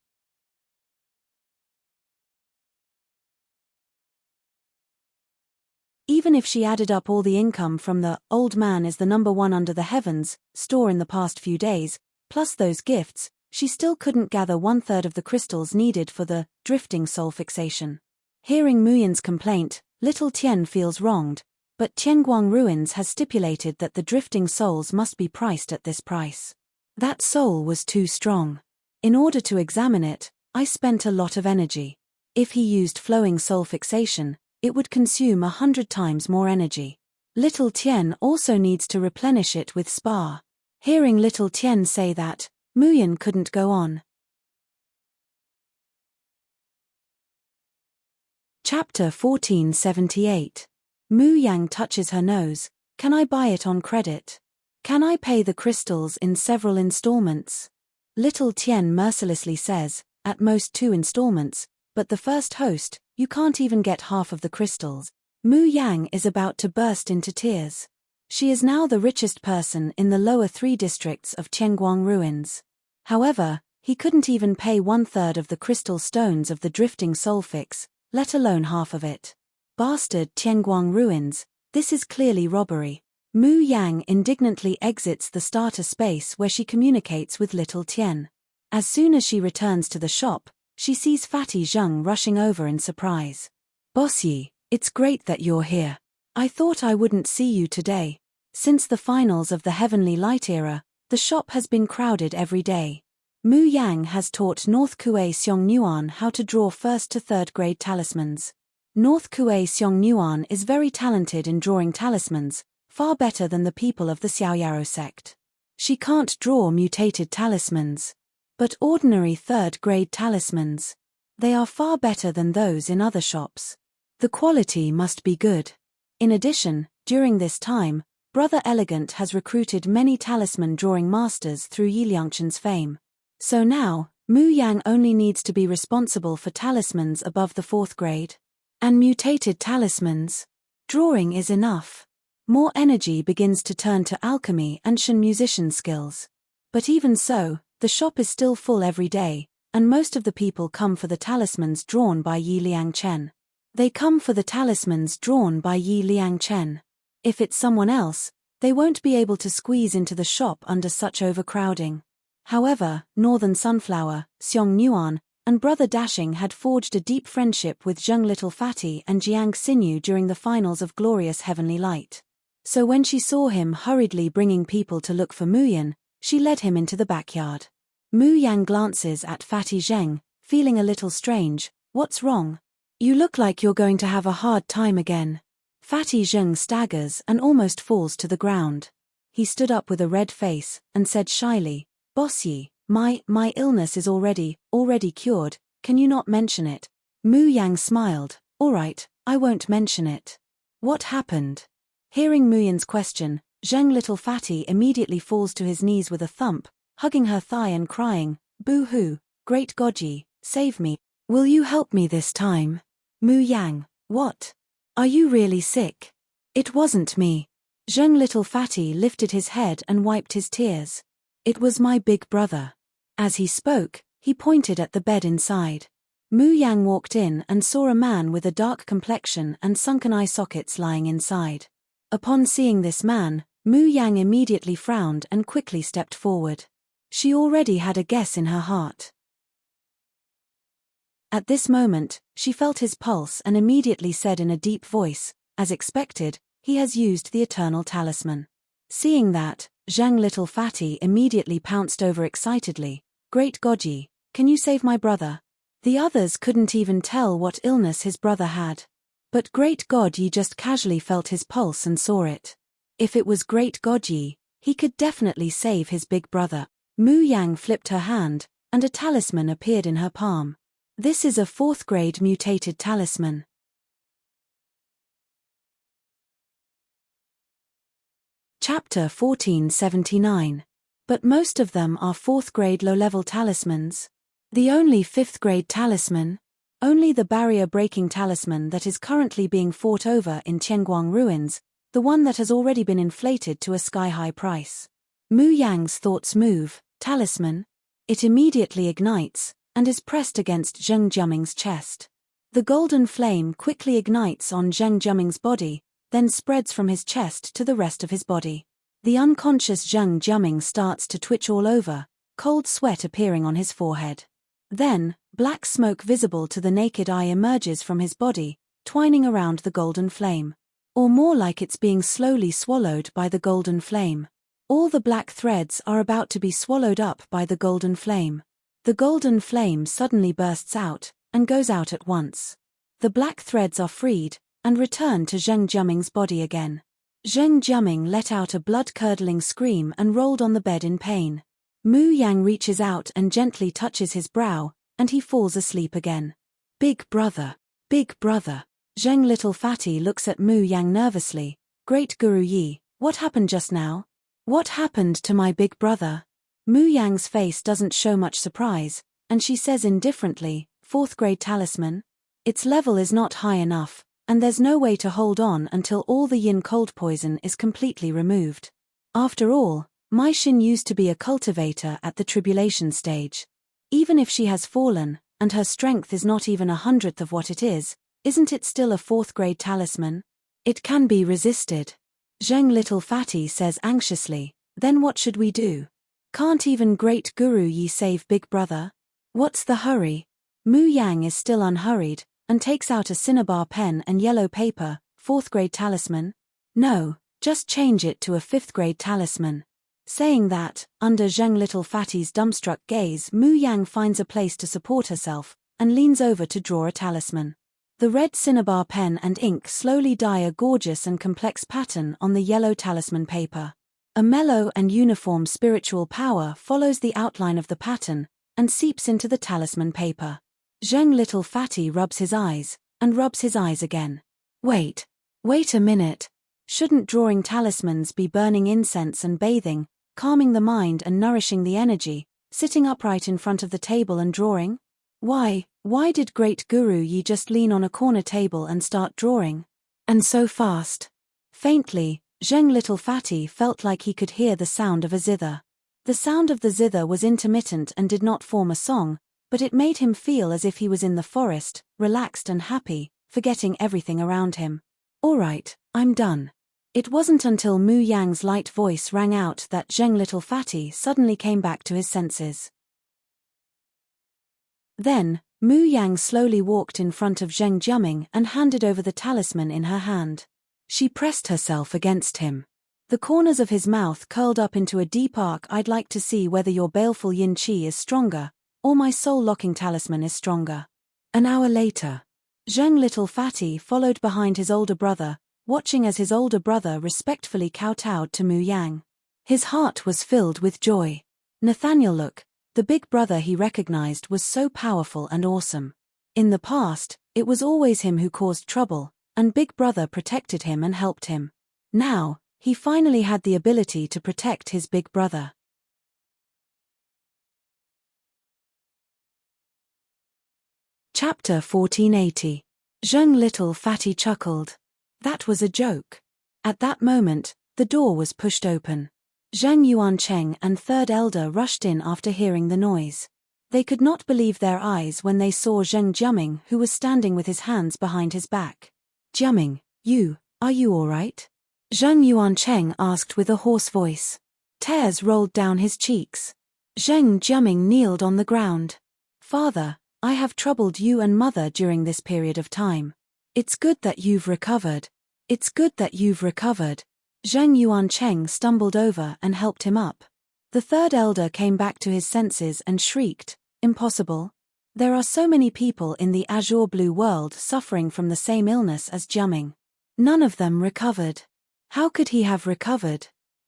A: Even if she added up all the income from the "Old Man is the number one under the heavens" store in the past few days, plus those gifts, she still couldn't gather 1/3 of the crystals needed for the drifting soul fixation. Hearing Muyan's complaint, little Tian feels wronged, but Tianguang Ruins has stipulated that the drifting souls must be priced at this price. That soul was too strong. In order to examine it, I spent a lot of energy. If he used flowing soul fixation, it would consume 100 times more energy. Little Tian also needs to replenish it with spa. Hearing little Tian say that, Muyan couldn't go on. Chapter 1478. Mu Yang touches her nose. Can I buy it on credit? Can I pay the crystals in several installments? Little Tian mercilessly says, at most 2 installments, but the first host, you can't even get half of the crystals. Mu Yang is about to burst into tears. She is now the richest person in the lower 3 districts of Tianguang Ruins. However, he couldn't even pay 1/3 of the crystal stones of the drifting soul fix, let alone half of it. Bastard Tianguang Ruins, this is clearly robbery. Mu Yang indignantly exits the starter space where she communicates with little Tian. As soon as she returns to the shop, she sees Fatty Zheng rushing over in surprise. Boss Yi, it's great that you're here. I thought I wouldn't see you today. Since the finals of the Heavenly Light era, the shop has been crowded every day. Mu Yang has taught North Kue Seong Nuan how to draw 1st to 3rd grade talismans. North Kue Seong Nuan is very talented in drawing talismans, far better than the people of the Xiaoyaro sect. She can't draw mutated talismans. But ordinary 3rd grade talismans. They are far better than those in other shops. The quality must be good. In addition, during this time, Brother Elegant has recruited many talisman drawing masters through Yi Liangchen's fame. So now, Mu Yang only needs to be responsible for talismans above the 4th grade. And mutated talismans. Drawing is enough. More energy begins to turn to alchemy and Shen musician skills. But even so, the shop is still full every day, and most of the people come for the talismans drawn by Yi Liangchen. They come for the talismans drawn by Yi Liangchen. If it's someone else, they won't be able to squeeze into the shop under such overcrowding. However, Northern Sunflower, Seong Nuan, and Brother Dashing had forged a deep friendship with Zheng Little Fatty and Jiang Xinyu during the finals of Glorious Heavenly Light. So when she saw him hurriedly bringing people to look for Muyan, she led him into the backyard. Mu Yang glances at Fatty Zheng, feeling a little strange. What's wrong? You look like you're going to have a hard time again. Fatty Zheng staggers and almost falls to the ground. He stood up with a red face and said shyly, Boss Yi, my illness is already cured, can you not mention it? Mu Yang smiled, all right, I won't mention it. What happened? Hearing Mu Yan's question, Zheng Little Fatty immediately falls to his knees with a thump, hugging her thigh and crying, boo-hoo, great Goji, save me. Will you help me this time? Mu Yang, what? Are you really sick? It wasn't me. Zheng Little Fatty lifted his head and wiped his tears. It was my big brother. As he spoke, he pointed at the bed inside. Mu Yang walked in and saw a man with a dark complexion and sunken eye sockets lying inside. Upon seeing this man, Mu Yang immediately frowned and quickly stepped forward. She already had a guess in her heart. At this moment, she felt his pulse and immediately said in a deep voice, as expected, he has used the eternal talisman. Seeing that, Zheng Little Fatty immediately pounced over excitedly, Great Goji, can you save my brother? The others couldn't even tell what illness his brother had. But Great Goji just casually felt his pulse and saw it. If it was Great Goji, he could definitely save his big brother. Mu Yang flipped her hand, and a talisman appeared in her palm. This is a 4th grade mutated talisman. Chapter 1479. But most of them are 4th grade low-level talismans. The only 5th grade talisman, only the barrier-breaking talisman that is currently being fought over in Tianguang ruins, the one that has already been inflated to a sky-high price. Mu Yang's thoughts move, talisman. It immediately ignites, and is pressed against Zheng Jiaming's chest. The golden flame quickly ignites on Zheng Jiaming's body, then spreads from his chest to the rest of his body. The unconscious Zheng Jiaming starts to twitch all over, cold sweat appearing on his forehead. Then, black smoke visible to the naked eye emerges from his body, twining around the golden flame. Or more like it's being slowly swallowed by the golden flame. All the black threads are about to be swallowed up by the golden flame. The golden flame suddenly bursts out, and goes out at once. The black threads are freed, and return to Zheng Jiaming's body again. Zheng Jiaming let out a blood-curdling scream and rolled on the bed in pain. Mu Yang reaches out and gently touches his brow, and he falls asleep again. Big brother, big brother. Zheng Little Fatty looks at Mu Yang nervously. Great Guru Yi, what happened just now? What happened to my big brother? Mu Yang's face doesn't show much surprise, and she says indifferently, 4th grade talisman? Its level is not high enough, and there's no way to hold on until all the yin cold poison is completely removed. After all, Mai Xin used to be a cultivator at the tribulation stage. Even if she has fallen, and her strength is not even 1/100th of what it is, isn't it still a 4th grade talisman? It can be resisted. Zheng Little Fatty says anxiously, then what should we do? Can't even Great Guru Yi save big brother? What's the hurry? Mu Yang is still unhurried, and takes out a cinnabar pen and yellow paper. 4th grade talisman? No, just change it to a 5th grade talisman. Saying that, under Zheng Little Fatty's dumbstruck gaze, Mu Yang finds a place to support herself, and leans over to draw a talisman. The red cinnabar pen and ink slowly dye a gorgeous and complex pattern on the yellow talisman paper. A mellow and uniform spiritual power follows the outline of the pattern, and seeps into the talisman paper. Zheng Little Fatty rubs his eyes, and rubs his eyes again. Wait a minute. Shouldn't drawing talismans be burning incense and bathing, calming the mind and nourishing the energy, sitting upright in front of the table and drawing? Why did great Guru Yi just lean on a corner table and start drawing? And so fast. Faintly, Zheng Little Fatty felt like he could hear the sound of a zither. The sound of the zither was intermittent and did not form a song, but it made him feel as if he was in the forest, relaxed and happy, forgetting everything around him. All right, I'm done. It wasn't until Mu Yang's light voice rang out that Zheng Little Fatty suddenly came back to his senses. Then, Mu Yang slowly walked in front of Zheng Jiaming and handed over the talisman in her hand. She pressed herself against him. The corners of his mouth curled up into a deep arc. I'd like to see whether your baleful yin qi is stronger, or my soul-locking talisman is stronger. An hour later, Zheng Little Fatty followed behind his older brother, watching as his older brother respectfully kowtowed to Mu Yang. His heart was filled with joy. Nathaniel Look, the big brother he recognized, was so powerful and awesome. In the past, it was always him who caused trouble, and Big Brother protected him and helped him. Now, he finally had the ability to protect his big brother. Chapter 1480. Zheng Little Fatty chuckled. That was a joke. At that moment, the door was pushed open. Zhang Yuancheng and Third Elder rushed in after hearing the noise. They could not believe their eyes when they saw Zheng Jiaming, who was standing with his hands behind his back. Jiaming, are you all right? Zheng Yuancheng asked with a hoarse voice. Tears rolled down his cheeks. Zheng Jiaming kneeled on the ground. Father, I have troubled you and Mother during this period of time. It's good that you've recovered. It's good that you've recovered. Zheng Yuancheng stumbled over and helped him up. The third elder came back to his senses and shrieked, Impossible. There are so many people in the azure blue world suffering from the same illness as Jiaming. None of them recovered. How could he have recovered?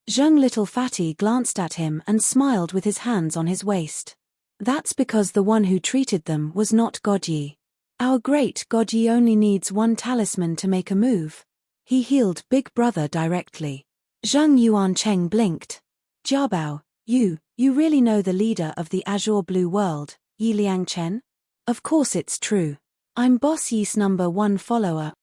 A: Zheng Little Fatty glanced at him and smiled with his hands on his waist. That's because the one who treated them was not God Yi. Our great God Yi only needs one talisman to make a move. He healed Big Brother directly. Zhang Yuancheng blinked. Jiabao, you really know the leader of the azure blue world, Yi Liangchen? Of course it's true. I'm Boss Yi's #1 follower,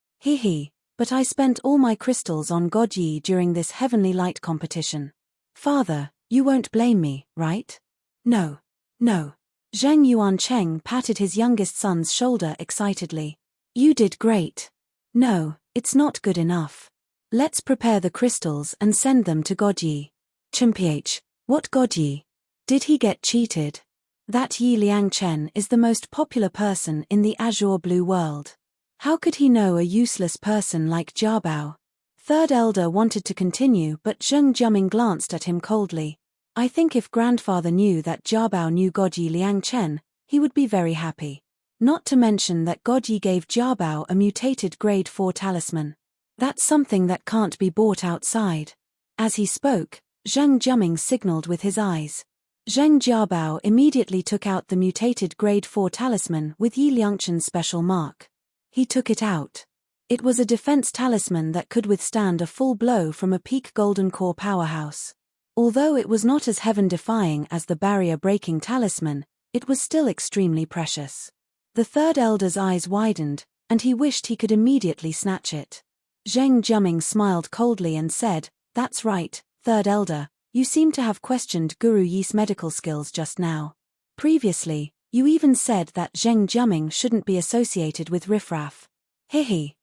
A: but I spent all my crystals on God Yi during this heavenly light competition. Father, you won't blame me, right? No. Zheng Yuancheng patted his youngest son's shoulder excitedly. You did great. No, it's not good enough. Let's prepare the crystals and send them to God Yi. Chimph, what God Yi? Did he get cheated? That Yi Liangchen is the most popular person in the azure blue world. How could he know a useless person like Jiabao? Third elder wanted to continue, but Zheng Jiaming glanced at him coldly. I think if grandfather knew that Jiabao knew God Yi Liangchen, he would be very happy. Not to mention that God Yi gave Jiabao a mutated grade 4 talisman. That's something that can't be bought outside. As he spoke, Zheng Jiaming signaled with his eyes. Zheng Jiabao immediately took out the mutated grade 4 talisman with Yi Liangchen's special mark. He took it out. It was a defense talisman that could withstand a full blow from a peak golden core powerhouse. Although it was not as heaven-defying as the barrier-breaking talisman, it was still extremely precious. The third elder's eyes widened, and he wished he could immediately snatch it. Zheng Jiaming smiled coldly and said, That's right, third elder, you seem to have questioned Guru Yi's medical skills just now. Previously, you even said that Zheng Jiaming shouldn't be associated with riffraff.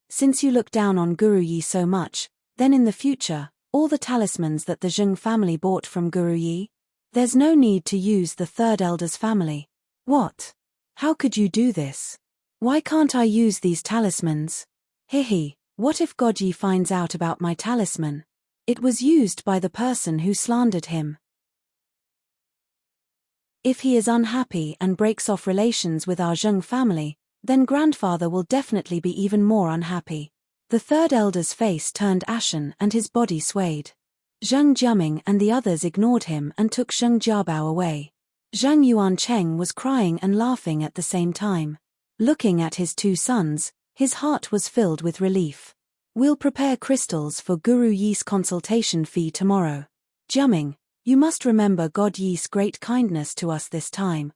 A: Since you look down on Guru Yi so much, then in the future, all the talismans that the Zheng family bought from Guru Yi? There's no need to use the third elder's family. What? How could you do this? Why can't I use these talismans? What if God Yi finds out about my talisman? It was used by the person who slandered him. If he is unhappy and breaks off relations with our Zheng family, then grandfather will definitely be even more unhappy. The third elder's face turned ashen and his body swayed. Zheng Jiaming and the others ignored him and took Zheng Jiabao away. Zhang Yuancheng was crying and laughing at the same time. Looking at his two sons, his heart was filled with relief. We'll prepare crystals for Guru Yi's consultation fee tomorrow. Jiaming, you must remember God Yi's great kindness to us this time.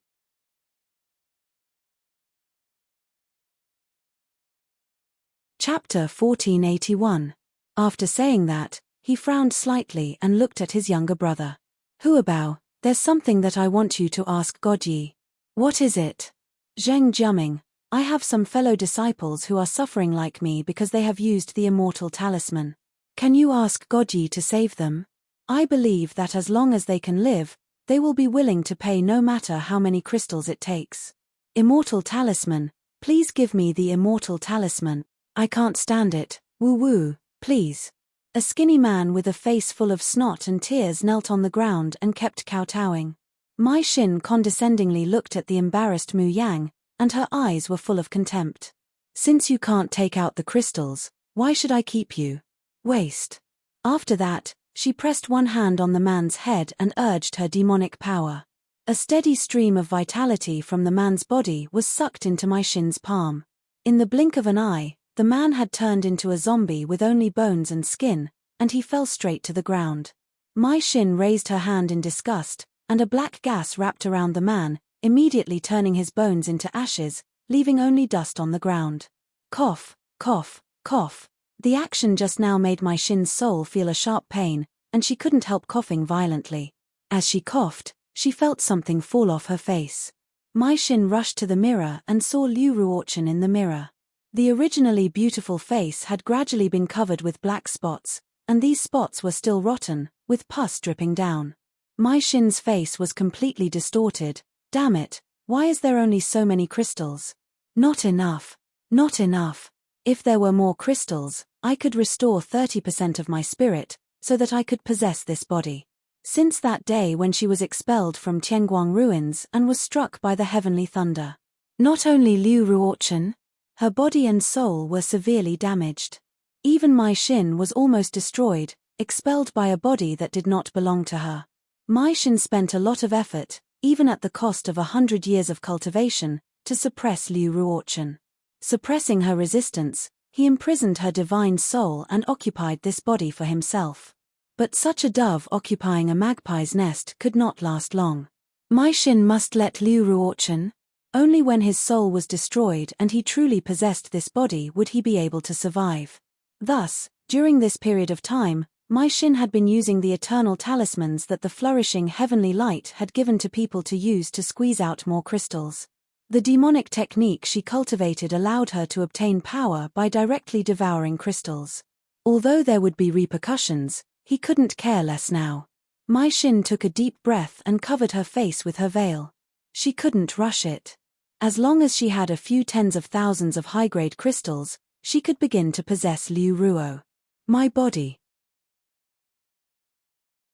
A: Chapter 1481. After saying that, he frowned slightly and looked at his younger brother. Huabao, there's something that I want you to ask God Yi. What is it? Zheng Jiaming, I have some fellow disciples who are suffering like me because they have used the immortal talisman. Can you ask God Yi to save them? I believe that as long as they can live, they will be willing to pay no matter how many crystals it takes. Immortal talisman, please give me the immortal talisman. I can't stand it, woo-woo, please. A skinny man with a face full of snot and tears knelt on the ground and kept kowtowing. Mai Xin condescendingly looked at the embarrassed Mu Yang, and her eyes were full of contempt. Since you can't take out the crystals, why should I keep you? Waste. After that, she pressed one hand on the man's head and urged her demonic power. A steady stream of vitality from the man's body was sucked into Mai Xin's palm. In the blink of an eye, the man had turned into a zombie with only bones and skin, and he fell straight to the ground. Mai Xin raised her hand in disgust, and a black gas wrapped around the man, immediately turning his bones into ashes, leaving only dust on the ground. Cough, cough, cough. The action just now made Mai Xin's soul feel a sharp pain, and she couldn't help coughing violently. As she coughed, she felt something fall off her face. Mai Xin rushed to the mirror and saw Liu Ruochen in the mirror. The originally beautiful face had gradually been covered with black spots, and these spots were still rotten, with pus dripping down. Mai Xin's face was completely distorted. Damn it, why is there only so many crystals? Not enough. Not enough. If there were more crystals, I could restore 30% of my spirit, so that I could possess this body. Since that day when she was expelled from Tianguang ruins and was struck by the heavenly thunder. Not only Liu Ruochen, her body and soul were severely damaged. Even Mai Xin was almost destroyed, expelled by a body that did not belong to her. Mai Xin spent a lot of effort, even at the cost of 100 years of cultivation, to suppress Liu Ruochen. Suppressing her resistance, he imprisoned her divine soul and occupied this body for himself. But such a dove occupying a magpie's nest could not last long. Mai Xin must let Liu Ruochen. Only when his soul was destroyed and he truly possessed this body would he be able to survive. Thus, during this period of time, Mai Xin had been using the eternal talismans that the flourishing heavenly light had given to people to use to squeeze out more crystals. The demonic technique she cultivated allowed her to obtain power by directly devouring crystals. Although there would be repercussions, he couldn't care less now. Mai Xin took a deep breath and covered her face with her veil. She couldn't rush it. As long as she had a few tens of thousands of high-grade crystals, she could begin to possess Liu Ruo. My body.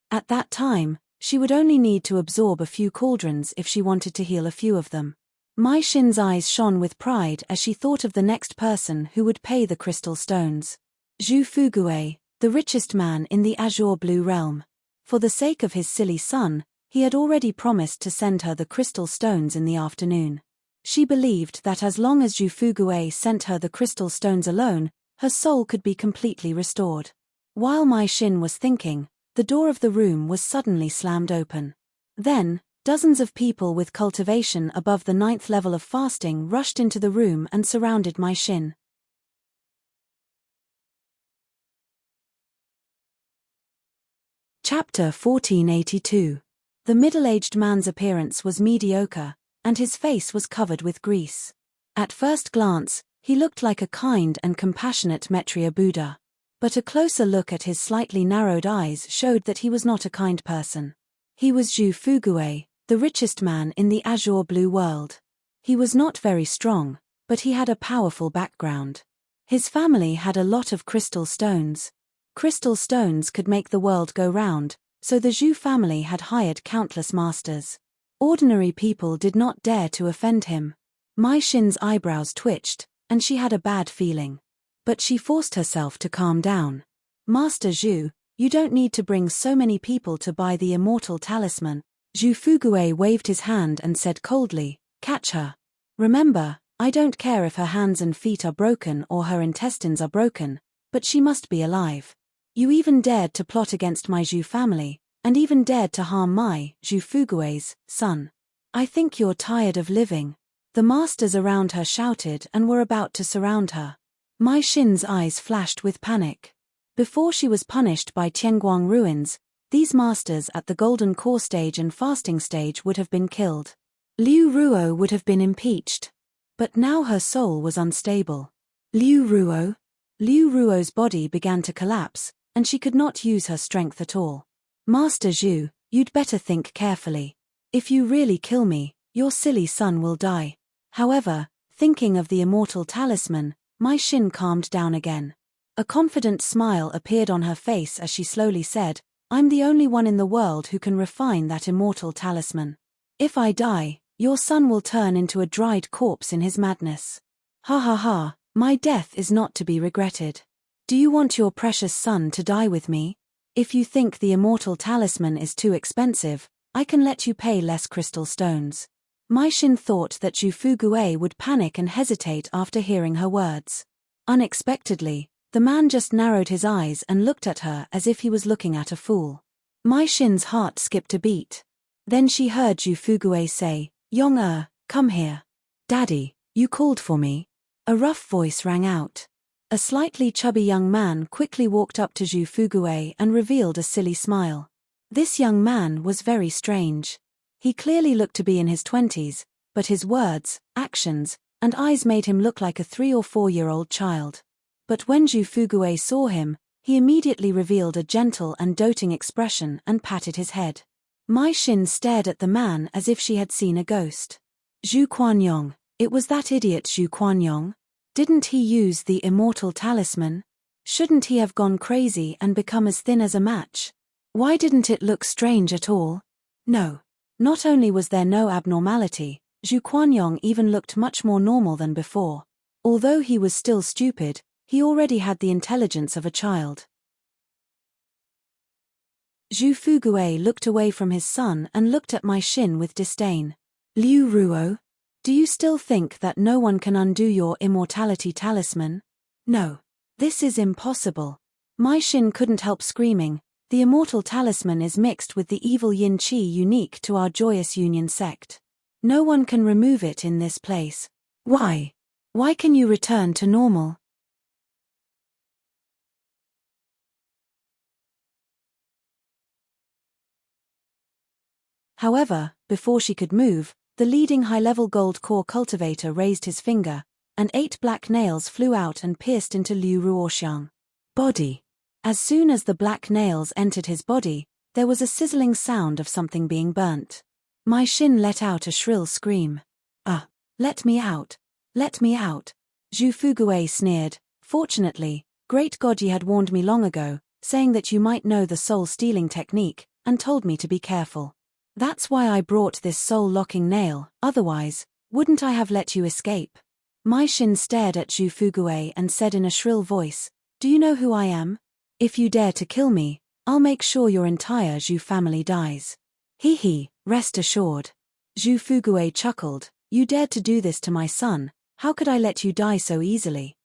A: At that time, she would only need to absorb a few cauldrons if she wanted to heal a few of them. Mai Xin's eyes shone with pride as she thought of the next person who would pay the crystal stones. Zhu Fugue, the richest man in the azure blue realm. For the sake of his silly son, he had already promised to send her the crystal stones in the afternoon. She believed that as long as Zhu Fugue sent her the crystal stones alone, her soul could be completely restored. While Mai Xin was thinking, the door of the room was suddenly slammed open. Then, dozens of people with cultivation above the 9th level of fasting rushed into the room and surrounded Mai Xin. Chapter 1482. The middle-aged man's appearance was mediocre, and his face was covered with grease. At first glance, he looked like a kind and compassionate Maitreya Buddha. But a closer look at his slightly narrowed eyes showed that he was not a kind person. He was Zhu Fugue, the richest man in the azure blue world. He was not very strong, but he had a powerful background. His family had a lot of crystal stones. Crystal stones could make the world go round, so the Zhu family had hired countless masters. Ordinary people did not dare to offend him. Mai Xin's eyebrows twitched, and she had a bad feeling. But she forced herself to calm down. Master Zhu, you don't need to bring so many people to buy the immortal talisman. Zhu Fugui waved his hand and said coldly, catch her. Remember, I don't care if her hands and feet are broken or her intestines are broken, but she must be alive. You even dared to plot against my Zhu family, and even dared to harm my, Zhu Fugui's, son. I think you're tired of living. The masters around her shouted and were about to surround her. Mai Xin's eyes flashed with panic. Before she was punished by Tianguang ruins, these masters at the Golden Core stage and fasting stage would have been killed. Liu Ruo would have been impeached. But now her soul was unstable. Liu Ruo? Liu Ruo's body began to collapse, and she could not use her strength at all. Master Zhu, you'd better think carefully. If you really kill me, your silly son will die. However, thinking of the immortal talisman, Mai Xin calmed down again. A confident smile appeared on her face as she slowly said, I'm the only one in the world who can refine that immortal talisman. If I die, your son will turn into a dried corpse in his madness. Ha ha ha, my death is not to be regretted. Do you want your precious son to die with me? If you think the immortal talisman is too expensive, I can let you pay less crystal stones. Mai Xin thought that Zhu Fugui would panic and hesitate after hearing her words. Unexpectedly, the man just narrowed his eyes and looked at her as if he was looking at a fool. Mai Xin's heart skipped a beat. Then she heard Zhu Fugui say, Yong come here. Daddy, you called for me. A rough voice rang out. A slightly chubby young man quickly walked up to Zhu Fugui and revealed a silly smile. This young man was very strange. He clearly looked to be in his 20s, but his words, actions, and eyes made him look like a 3- or 4-year-old child. But when Zhu Fugui saw him, he immediately revealed a gentle and doting expression and patted his head. Mai Xin stared at the man as if she had seen a ghost. Zhu Quanyong, it was that idiot Zhu Quanyong? Didn't he use the immortal talisman? Shouldn't he have gone crazy and become as thin as a match? Why didn't it look strange at all? No. Not only was there no abnormality, Zhu Quanyong even looked much more normal than before. Although he was still stupid, he already had the intelligence of a child. Zhu Fugui looked away from his son and looked at Mai Xin with disdain. Liu Ruo? Do you still think that no one can undo your immortality talisman? No. This is impossible. Mai Xin couldn't help screaming, the immortal talisman is mixed with the evil yin qi unique to our joyous union sect. No one can remove it in this place. Why? Why can you return to normal? However, before she could move, the leading high-level gold core cultivator raised his finger, and 8 black nails flew out and pierced into Liu Ruoxiang's body. As soon as the black nails entered his body, there was a sizzling sound of something being burnt. Mai Xin let out a shrill scream. Let me out. Let me out. Zhu Fugui sneered. Fortunately, Great God, ye had warned me long ago, saying that you might know the soul-stealing technique, and told me to be careful. That's why I brought this soul-locking nail, otherwise, wouldn't I have let you escape? Mai Xin stared at Zhu Fugui and said in a shrill voice, Do you know who I am? If you dare to kill me, I'll make sure your entire Zhu family dies. He, rest assured. Zhu Fugui chuckled, You dared to do this to my son, how could I let you die so easily?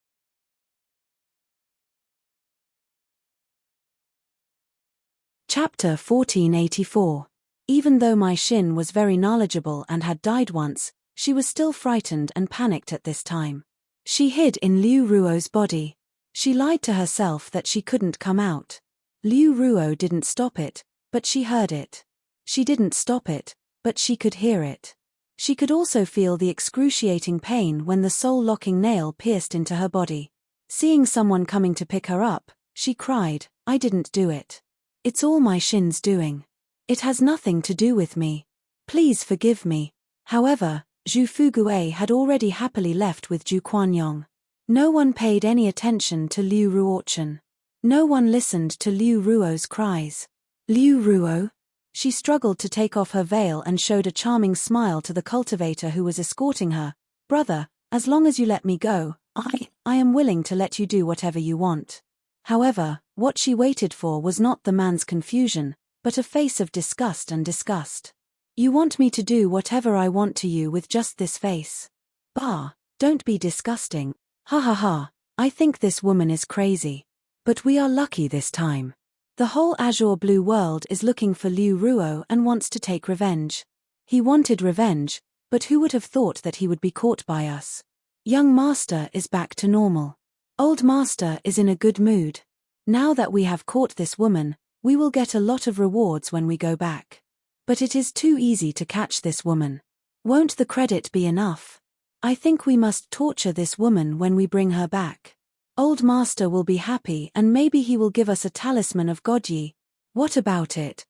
A: Chapter 1484. Even though Mai Xin was very knowledgeable and had died once, she was still frightened and panicked at this time. She hid in Liu Ruo's body. She lied to herself that she couldn't come out. Liu Ruo didn't stop it, but she heard it. She didn't stop it, but she could hear it. She could also feel the excruciating pain when the soul-locking nail pierced into her body. Seeing someone coming to pick her up, she cried, I didn't do it. It's all Mai Xin's doing. It has nothing to do with me. Please forgive me. However, Zhu Fugui had already happily left with Zhu Quanyong. No one paid any attention to Liu Ruochen. No one listened to Liu Ruo's cries. Liu Ruo? She struggled to take off her veil and showed a charming smile to the cultivator who was escorting her. "Brother, as long as you let me go, I am willing to let you do whatever you want." However, what she waited for was not the man's confusion, but a face of disgust and disgust. "You want me to do whatever I want to you with just this face? Bah, don't be disgusting. Ha ha ha, I think this woman is crazy. But we are lucky this time. The whole azure blue world is looking for Liu Ruo and wants to take revenge. He wanted revenge, but who would have thought that he would be caught by us? Young master is back to normal. Old master is in a good mood. Now that we have caught this woman, we will get a lot of rewards when we go back. But it is too easy to catch this woman. Won't the credit be enough? I think we must torture this woman when we bring her back. Old master will be happy and maybe he will give us a talisman of Godyi. What about it?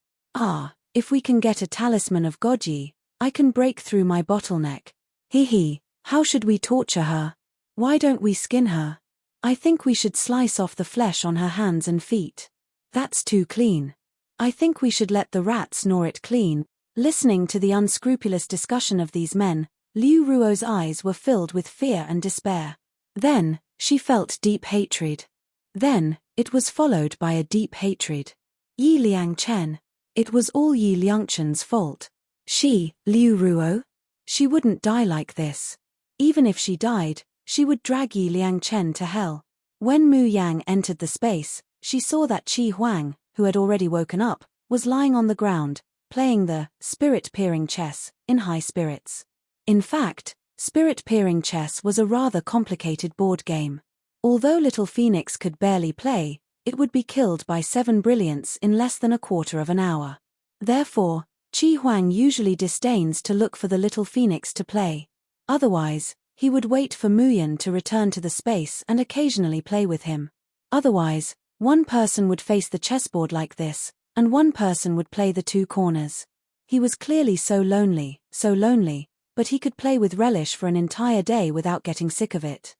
A: If we can get a talisman of Godyi, I can break through my bottleneck. Hee, how should we torture her? Why don't we skin her? I think we should slice off the flesh on her hands and feet. That's too clean. I think we should let the rats gnaw it clean." Listening to the unscrupulous discussion of these men, Liu Ruo's eyes were filled with fear and despair. Then, she felt deep hatred. Then, it was followed by a deep hatred. Yi Liangchen. It was all Yi Liangchen's fault. She, Liu Ruo? She wouldn't die like this. Even if she died, she would drag Yi Liangchen to hell. When Mu Yang entered the space, she saw that Qi Huang, who had already woken up, was lying on the ground, playing the spirit-peering chess, in high spirits. In fact, spirit-peering chess was a rather complicated board game. Although Little Phoenix could barely play, it would be killed by 7 brilliants in less than a quarter of an hour. Therefore, Qi Huang usually disdains to look for the Little Phoenix to play. Otherwise, he would wait for Mu Yan to return to the space and occasionally play with him. Otherwise, one person would face the chessboard like this, and one person would play the 2 corners. He was clearly so lonely, but he could play with relish for an entire day without getting sick of it.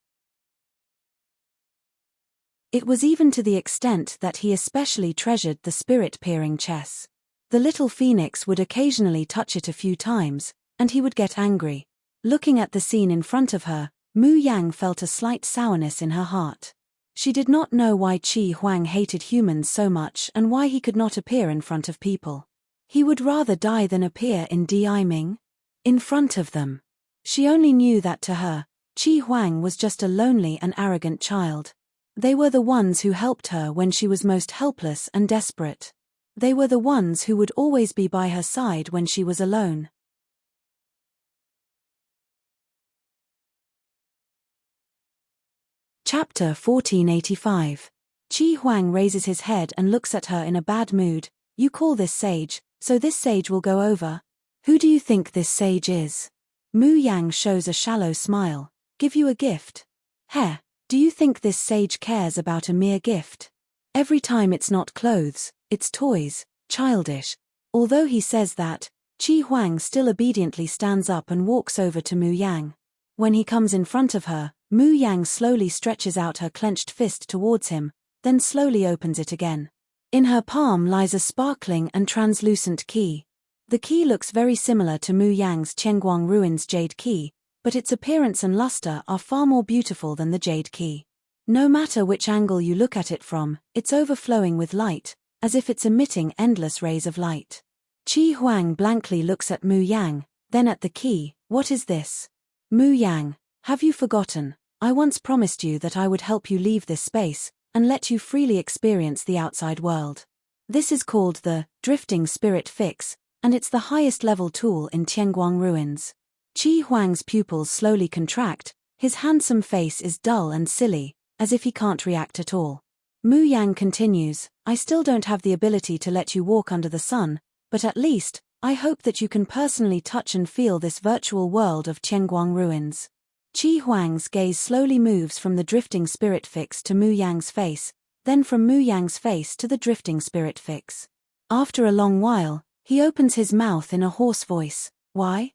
A: It was even to the extent that he especially treasured the spirit-peering chess. The Little Phoenix would occasionally touch it a few times, and he would get angry. Looking at the scene in front of her, Mu Yang felt a slight sourness in her heart. She did not know why Qi Huang hated humans so much and why he could not appear in front of people. He would rather die than appear in Diming. In front of them. She only knew that to her, Qi Huang was just a lonely and arrogant child. They were the ones who helped her when she was most helpless and desperate. They were the ones who would always be by her side when she was alone. Chapter 1485. Qi Huang raises his head and looks at her in a bad mood. "You call this sage, so this sage will go over? Who do you think this sage is?" Mu Yang shows a shallow smile. "Give you a gift? Heh, do you think this sage cares about a mere gift? Every time it's not clothes, it's toys, childish." Although he says that, Qi Huang still obediently stands up and walks over to Mu Yang. When he comes in front of her, Mu Yang slowly stretches out her clenched fist towards him, then slowly opens it again. In her palm lies a sparkling and translucent key. The key looks very similar to Mu Yang's Qianguang Ruins jade key, but its appearance and luster are far more beautiful than the jade key. No matter which angle you look at it from, it's overflowing with light, as if it's emitting endless rays of light. Qi Huang blankly looks at Mu Yang, then at the key. "What is this? Mu Yang, have you forgotten? I once promised you that I would help you leave this space, and let you freely experience the outside world. This is called the Drifting Spirit Fix, and it's the highest level tool in Qianguang Ruins." Qi Huang's pupils slowly contract, his handsome face is dull and silly, as if he can't react at all. Mu Yang continues, "I still don't have the ability to let you walk under the sun, but at least, I hope that you can personally touch and feel this virtual world of Qianguang Ruins." Qi Huang's gaze slowly moves from the Drifting Spirit Fix to Mu Yang's face, then from Mu Yang's face to the Drifting Spirit Fix. After a long while, he opens his mouth in a hoarse voice. Why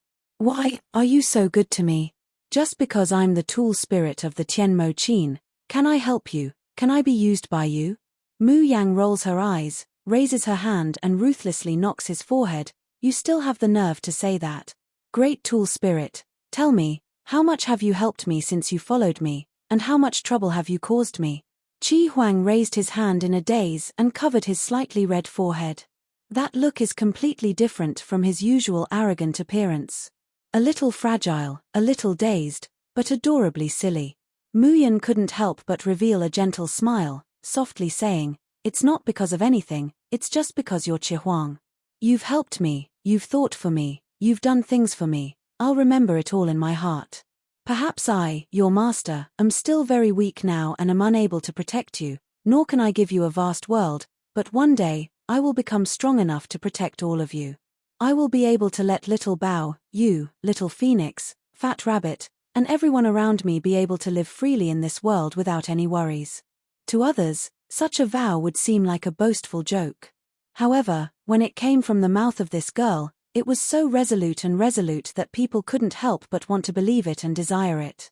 A: are you so good to me? Just because I'm the tool spirit of the Tianmo Qin, can I help you? Can I be used by you?" Mu Yang rolls her eyes. raises her hand and ruthlessly knocks his forehead. You still have the nerve to say that? Great Tool Spirit, tell me, how much have you helped me since you followed me, and how much trouble have you caused me? Qi Huang raised his hand in a daze and covered his slightly red forehead. That look is completely different from his usual arrogant appearance. A little fragile, a little dazed, but adorably silly. Muyan couldn't help but reveal a gentle smile, softly saying, "It's not because of anything, it's just because you're Qi Huang. You've helped me, you've thought for me, you've done things for me, I'll remember it all in my heart. Perhaps I, your master, am still very weak now and am unable to protect you, nor can I give you a vast world, but one day, I will become strong enough to protect all of you. I will be able to let Little Bao, you, Little Phoenix, Fat Rabbit, and everyone around me be able to live freely in this world without any worries." To others, such a vow would seem like a boastful joke. However, when it came from the mouth of this girl, it was so resolute that people couldn't help but want to believe it and desire it.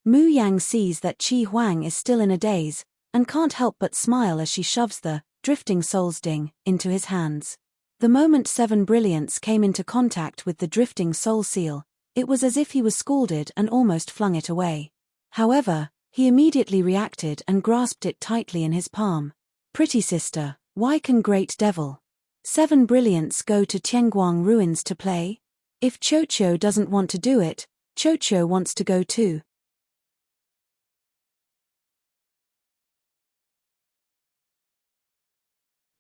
A: Mu Yang sees that Qi Huang is still in a daze, and can't help but smile as she shoves the drifting soul's ding into his hands. The moment 7 Brilliance came into contact with the drifting soul seal, it was as if he was scalded and almost flung it away. However, he immediately reacted and grasped it tightly in his palm. "Pretty sister, why can Great Devil 7 Brilliance go to Tianguang ruins to play? If Chocho doesn't want to do it, Chocho wants to go too."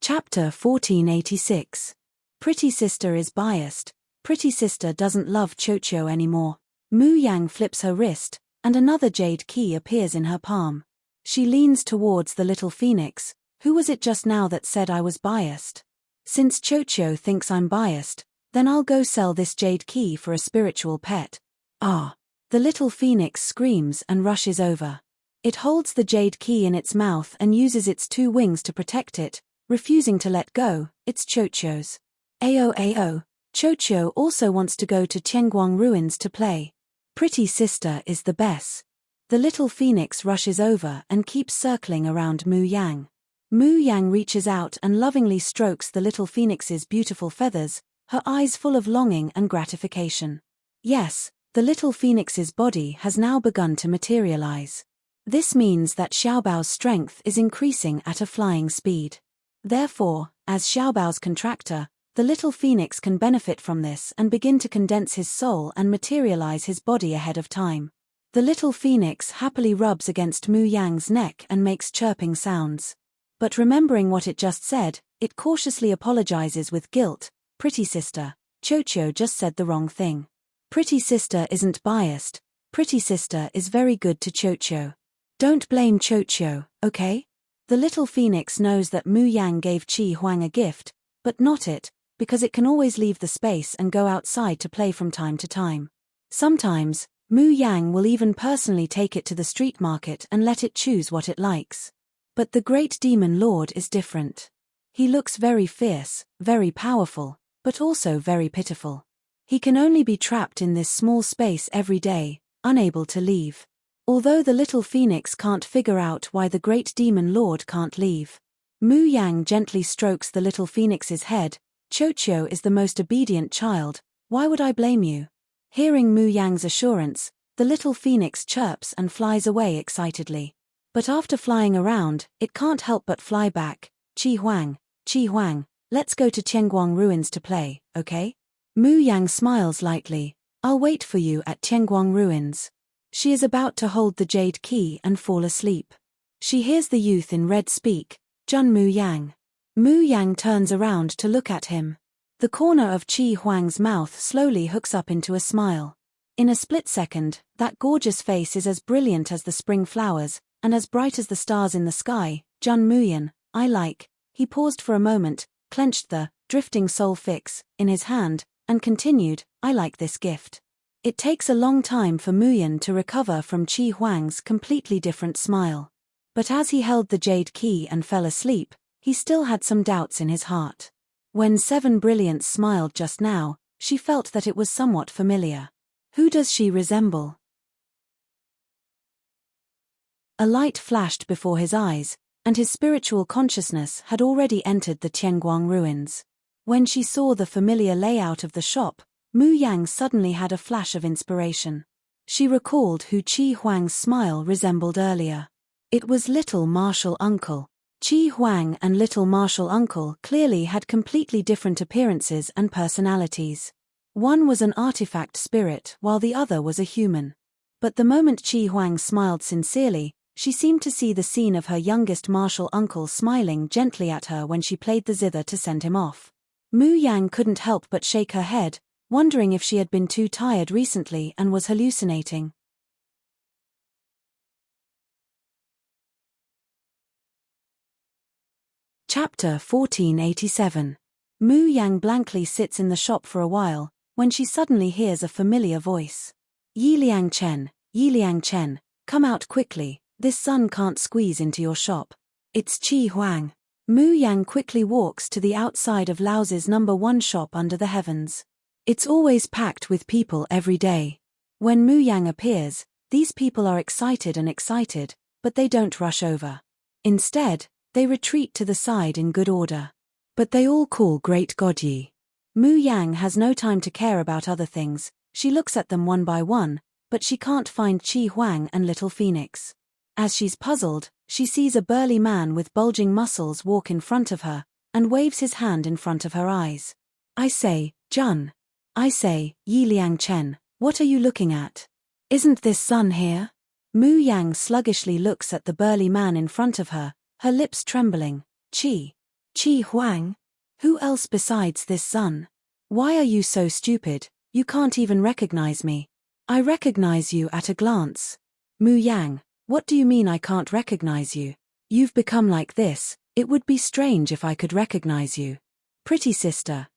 A: Chapter 1486. Pretty Sister is biased. Pretty Sister doesn't love Chocho anymore. Mu Yang flips her wrist, and another jade key appears in her palm. She leans towards the little phoenix. "Who was it just now that said I was biased? Since Chocho thinks I'm biased, then I'll go sell this jade key for a spiritual pet." "Ah!" The little phoenix screams and rushes over. It holds the jade key in its mouth and uses its 2 wings to protect it, refusing to let go. It's Chocho's. Ao, Chocho also wants to go to Tianguang ruins to play. Pretty Sister is the best. The little phoenix rushes over and keeps circling around Mu Yang. Mu Yang reaches out and lovingly strokes the little phoenix's beautiful feathers, her eyes full of longing and gratification. Yes, the little phoenix's body has now begun to materialize. This means that Xiaobao's strength is increasing at a flying speed. Therefore, as Xiaobao's contractor, the little phoenix can benefit from this and begin to condense his soul and materialize his body ahead of time. The little phoenix happily rubs against Mu Yang's neck and makes chirping sounds. But remembering what it just said, it cautiously apologizes with guilt. "Pretty sister, Chocho just said the wrong thing. Pretty Sister isn't biased. Pretty Sister is very good to Chocho. Don't blame Chocho, okay?" The little phoenix knows that Mu Yang gave Qi Huang a gift, but not it, because it can always leave the space and go outside to play from time to time. Sometimes, Mu Yang will even personally take it to the street market and let it choose what it likes. But the Great Demon Lord is different. He looks very fierce, very powerful, but also very pitiful. He can only be trapped in this small space every day, unable to leave. Although the little phoenix can't figure out why the Great Demon Lord can't leave. Mu Yang gently strokes the little phoenix's head. "Chocho is the most obedient child, why would I blame you?" Hearing Mu Yang's assurance, the little phoenix chirps and flies away excitedly. But after flying around, it can't help but fly back. Qi Huang, let's go to Tianguang ruins to play, okay?" Mu Yang smiles lightly. "I'll wait for you at Tianguang ruins." She is about to hold the jade key and fall asleep. She hears the youth in red speak, "Jun Mu Yang." Mu Yang turns around to look at him. The corner of Qi Huang's mouth slowly hooks up into a smile. In a split second, that gorgeous face is as brilliant as the spring flowers, and as bright as the stars in the sky. "Jun Muyan, I like." He paused for a moment, clenched the drifting soul fix in his hand, and continued, "I like this gift." It takes a long time for Muyan to recover from Qi Huang's completely different smile. But as he held the jade key and fell asleep, he still had some doubts in his heart. When 7 Brilliance smiled just now, she felt that it was somewhat familiar. Who does she resemble? A light flashed before his eyes, and his spiritual consciousness had already entered the Tianguang ruins. When she saw the familiar layout of the shop, Mu Yang suddenly had a flash of inspiration. She recalled who Qi Huang's smile resembled earlier. It was Little Martial Uncle. Qi Huang and Little Martial Uncle clearly had completely different appearances and personalities. One was an artifact spirit while the other was a human. But the moment Qi Huang smiled sincerely, she seemed to see the scene of her youngest martial uncle smiling gently at her when she played the zither to send him off. Mu Yang couldn't help but shake her head, wondering if she had been too tired recently and was hallucinating. Chapter 1487. Mu Yang blankly sits in the shop for a while, when she suddenly hears a familiar voice. Yiliang Chen, come out quickly, this sun can't squeeze into your shop. It's Qi Huang. Mu Yang quickly walks to the outside of Laozi's number 1 shop under the heavens. It's always packed with people every day. When Mu Yang appears, these people are excited, but they don't rush over. Instead, they retreat to the side in good order. But they all call Great God Yi. Mu Yang has no time to care about other things. She looks at them one by one, but she can't find Qi Huang and Little Phoenix. As she's puzzled, she sees a burly man with bulging muscles walk in front of her, and waves his hand in front of her eyes. I say, Jun. I say, Yiliang Chen, what are you looking at? Isn't this sun here? Mu Yang sluggishly looks at the burly man in front of her, her lips trembling. Qi Huang? Who else besides this sun? Why are you so stupid? You can't even recognize me. I recognize you at a glance. Mu Yang, what do you mean I can't recognize you? You've become like this, it would be strange if I could recognize you. Pretty sister,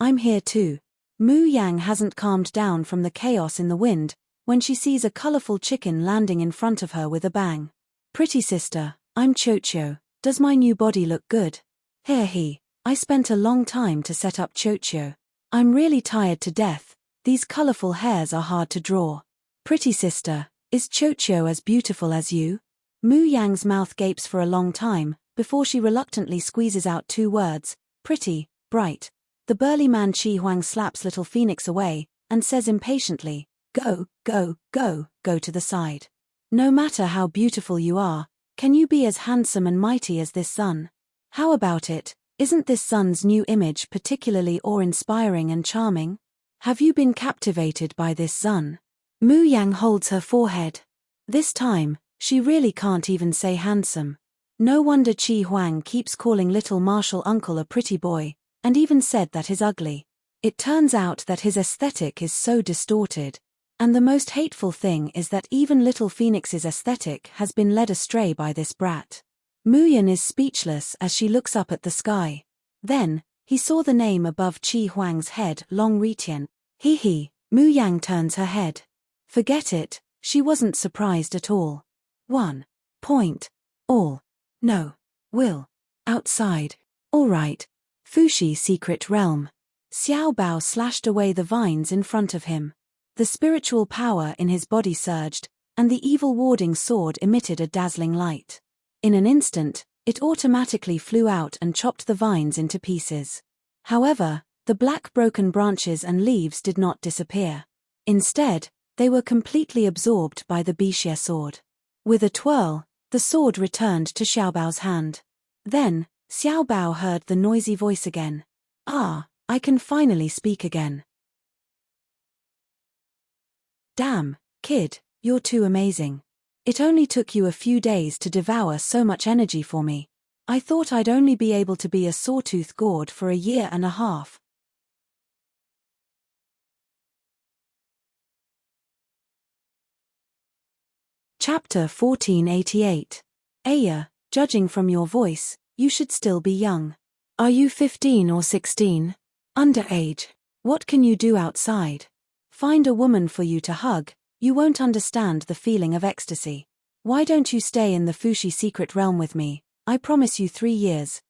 A: I'm here too. Mu Yang hasn't calmed down from the chaos in the wind, when she sees a colorful chicken landing in front of her with a bang. Pretty sister, I'm Chocho, does my new body look good? He, I spent a long time to set up Chocho. I'm really tired to death, these colorful hairs are hard to draw. Pretty sister, is Chocho as beautiful as you? Mu Yang's mouth gapes for a long time, before she reluctantly squeezes out 2 words, pretty, bright. The burly man Qi Huang slaps Little Phoenix away, and says impatiently, go to the side. No matter how beautiful you are, can you be as handsome and mighty as this sun? How about it, isn't this sun's new image particularly awe-inspiring and charming? Have you been captivated by this sun? Mu Yang holds her forehead. This time, she really can't even say handsome. No wonder Qi Huang keeps calling Little Martial Uncle a pretty boy, and even said that he's ugly. It turns out that his aesthetic is so distorted. And the most hateful thing is that even Little Phoenix's aesthetic has been led astray by this brat. Mu Yan is speechless as she looks up at the sky. Then, he saw the name above Qi Huang's head, Long Ritian. Mu Yang turns her head. Forget it, she wasn't surprised at all. 1. Point. All. No. Will. Outside. All right. Fushi Secret Realm. Xiao Bao slashed away the vines in front of him. The spiritual power in his body surged, and the evil warding sword emitted a dazzling light. In an instant, it automatically flew out and chopped the vines into pieces. However, the black broken branches and leaves did not disappear. Instead, they were completely absorbed by the Bixia sword. With a twirl, the sword returned to Xiaobao's hand. Then, Xiaobao heard the noisy voice again. Ah, I can finally speak again. Damn, kid, you're too amazing. It only took you a few days to devour so much energy for me. I thought I'd only be able to be a sawtooth gourd for a year and a half. Chapter 1488. Aya, judging from your voice, you should still be young. Are you 15 or 16? Underage. What can you do outside? Find a woman for you to hug, you won't understand the feeling of ecstasy. Why don't you stay in the Fushi Secret Realm with me? I promise you 3 years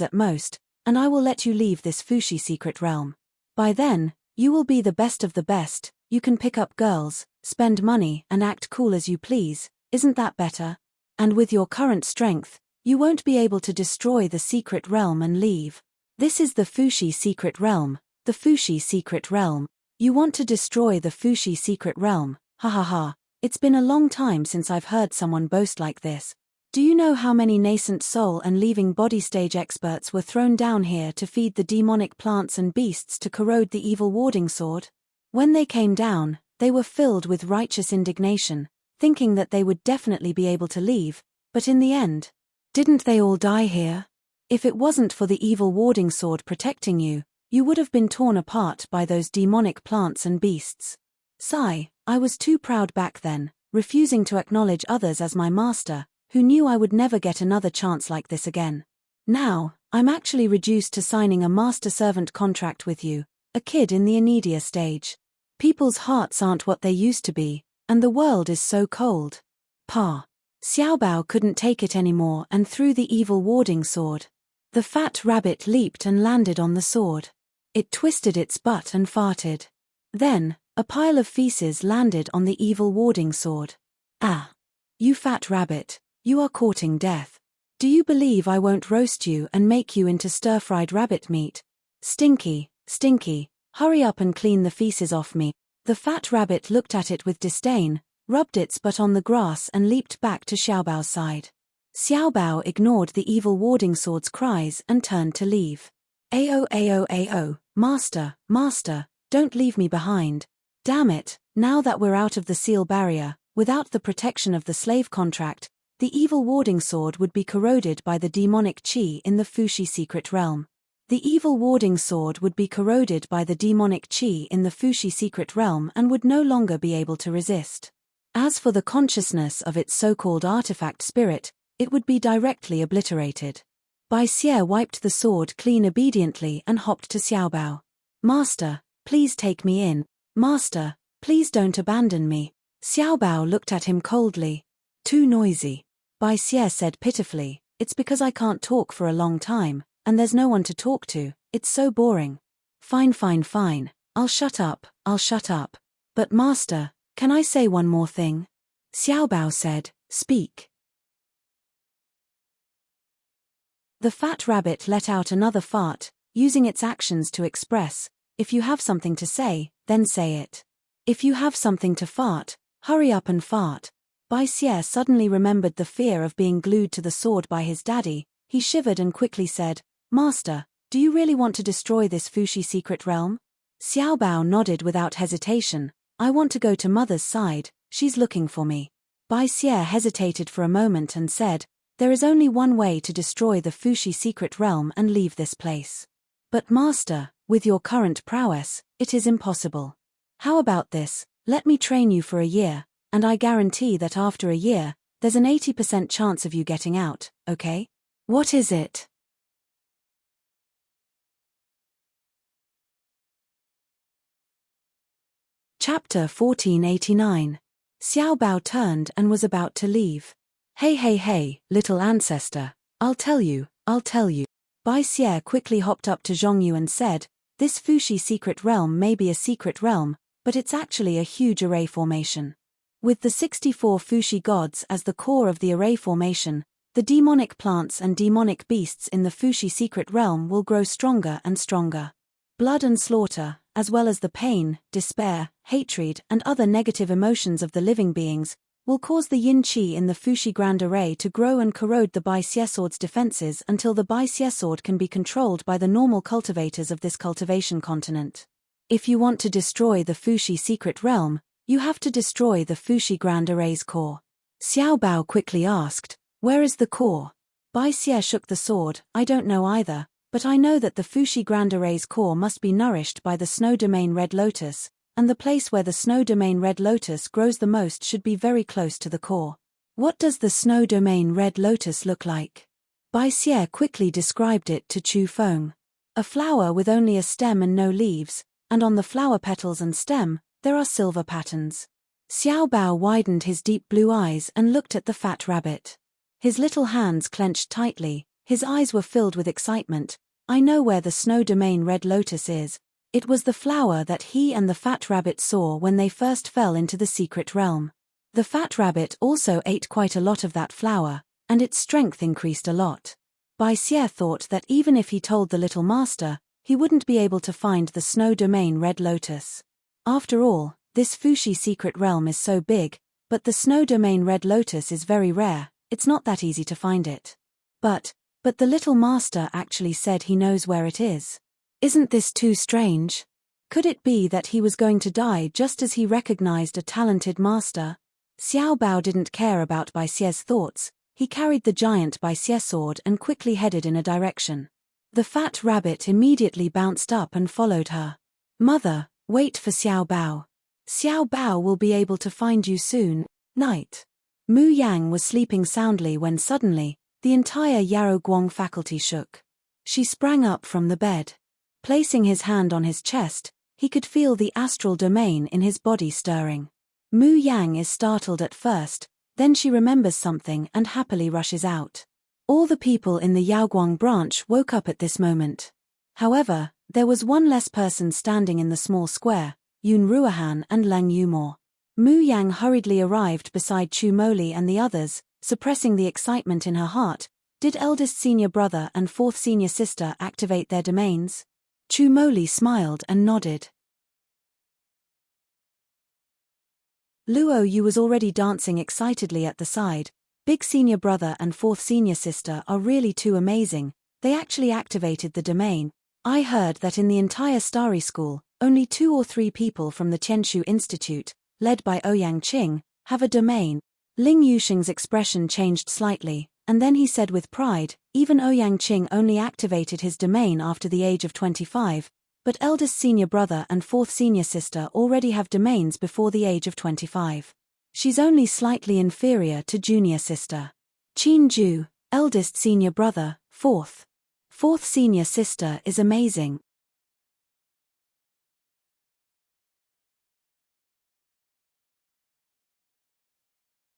A: at most, and I will let you leave this Fushi Secret Realm. By then, you will be the best of the best, you can pick up girls, spend money and act cool as you please, isn't that better? And with your current strength, you won't be able to destroy the secret realm and leave. This is the Fushi secret realm, the Fushi secret realm. You want to destroy the Fushi secret realm, ha ha ha. It's been a long time since I've heard someone boast like this. Do you know how many nascent soul and leaving body stage experts were thrown down here to feed the demonic plants and beasts to corrode the evil warding sword? When they came down, they were filled with righteous indignation, thinking that they would definitely be able to leave, but in the end, didn't they all die here? If it wasn't for the evil warding sword protecting you, you would have been torn apart by those demonic plants and beasts. Sigh, I was too proud back then, refusing to acknowledge others as my master, who knew I would never get another chance like this again. Now, I'm actually reduced to signing a master-servant contract with you, a kid in the Anedia stage. People's hearts aren't what they used to be, and the world is so cold. Pa. Xiaobao couldn't take it anymore and threw the evil warding sword. The fat rabbit leaped and landed on the sword. It twisted its butt and farted. Then, a pile of feces landed on the evil warding sword. Ah. You fat rabbit. You are courting death. Do you believe I won't roast you and make you into stir-fried rabbit meat? Stinky, stinky, hurry up and clean the feces off me. The fat rabbit looked at it with disdain, rubbed its butt on the grass and leaped back to Xiaobao's side. Xiaobao ignored the evil warding sword's cries and turned to leave. Ao ao ao, master, master, don't leave me behind. Damn it, now that we're out of the seal barrier, without the protection of the slave contract, the evil warding sword would be corroded by the demonic qi in the Fushi secret realm. The evil warding sword would be corroded by the demonic qi in the Fushi secret realm and would no longer be able to resist. As for the consciousness of its so-called artifact spirit, it would be directly obliterated. Bai Xie wiped the sword clean obediently and hopped to Xiaobao. Master, please take me in. Master, please don't abandon me. Xiaobao looked at him coldly. Too noisy. Bai Xie said pitifully, it's because I can't talk for a long time, and there's no one to talk to, it's so boring. Fine fine fine, I'll shut up. But master, can I say one more thing? Xiaobao said, speak. The fat rabbit let out another fart, using its actions to express, if you have something to say, then say it. If you have something to fart, hurry up and fart. Bai Xie suddenly remembered the fear of being glued to the sword by his daddy. He shivered and quickly said, Master, do you really want to destroy this Fushi secret realm? Xiaobao nodded without hesitation. I want to go to mother's side, she's looking for me. Bai Xie hesitated for a moment and said, there is only one way to destroy the Fushi secret realm and leave this place. But master, with your current prowess, it is impossible. How about this, let me train you for a year, and I guarantee that after a year, there's an 80% chance of you getting out, okay? What is it? Chapter 1489. Xiaobao turned and was about to leave. Hey, little ancestor, I'll tell you. Bai Xie quickly hopped up to Zhongyu and said, this Fushi secret realm may be a secret realm, but it's actually a huge array formation. With the 64 Fushi gods as the core of the array formation, the demonic plants and demonic beasts in the Fushi secret realm will grow stronger and stronger. Blood and slaughter, as well as the pain, despair, hatred, and other negative emotions of the living beings, will cause the yin qi in the Fushi Grand Array to grow and corrode the Bai Xie sword's defenses until the Bai Xie sword can be controlled by the normal cultivators of this cultivation continent. If you want to destroy the Fushi secret realm, you have to destroy the Fushi Grand Array's core. Xiaobao quickly asked, where is the core? Bai Xie shook the sword, I don't know either, but I know that the Fushi Grand Array's core must be nourished by the Snow Domain Red Lotus, and the place where the Snow Domain Red Lotus grows the most should be very close to the core. What does the Snow Domain Red Lotus look like? Bai Xie quickly described it to Chu Feng. A flower with only a stem and no leaves, and on the flower petals and stem, there are silver patterns. Xiaobao widened his deep blue eyes and looked at the fat rabbit. His little hands clenched tightly, his eyes were filled with excitement. I know where the Snow Domain Red Lotus is. It was the flower that he and the fat rabbit saw when they first fell into the secret realm. The fat rabbit also ate quite a lot of that flour, and its strength increased a lot. Bai Xie thought that even if he told the little master, he wouldn't be able to find the snow domain red lotus. After all, this Fushi secret realm is so big, but the snow domain red lotus is very rare, it's not that easy to find it. But the little master actually said he knows where it is. Isn't this too strange? Could it be that he was going to die just as he recognized a talented master? Xiao Bao didn't care about Bai Xie's thoughts. He carried the giant Bai Xie sword and quickly headed in a direction. The fat rabbit immediately bounced up and followed her. Mother, wait for Xiao Bao. Xiao Bao will be able to find you soon. Night. Mu Yang was sleeping soundly when suddenly, the entire Yarrow Guang faculty shook. She sprang up from the bed. Placing his hand on his chest, he could feel the astral domain in his body stirring. Mu Yang is startled at first, then she remembers something and happily rushes out. All the people in the Yaoguang branch woke up at this moment. However, there was one less person standing in the small square, Yun Ruohan and Lang Yumor. Mu Yang hurriedly arrived beside Chu Moli and the others, suppressing the excitement in her heart. Did eldest senior brother and fourth senior sister activate their domains? Chu Moli smiled and nodded. Luo Yu was already dancing excitedly at the side. Big senior brother and fourth senior sister are really too amazing, they actually activated the domain. I heard that in the entire Starry School, only 2 or 3 people from the Qianshu Institute, led by Ouyang Qing, have a domain. Ling Yusheng's expression changed slightly, and then he said with pride, even Ouyang Qing only activated his domain after the age of 25, but eldest senior brother and fourth senior sister already have domains before the age of 25. She's only slightly inferior to junior sister. Qin Ju, eldest senior brother, fourth senior sister is amazing.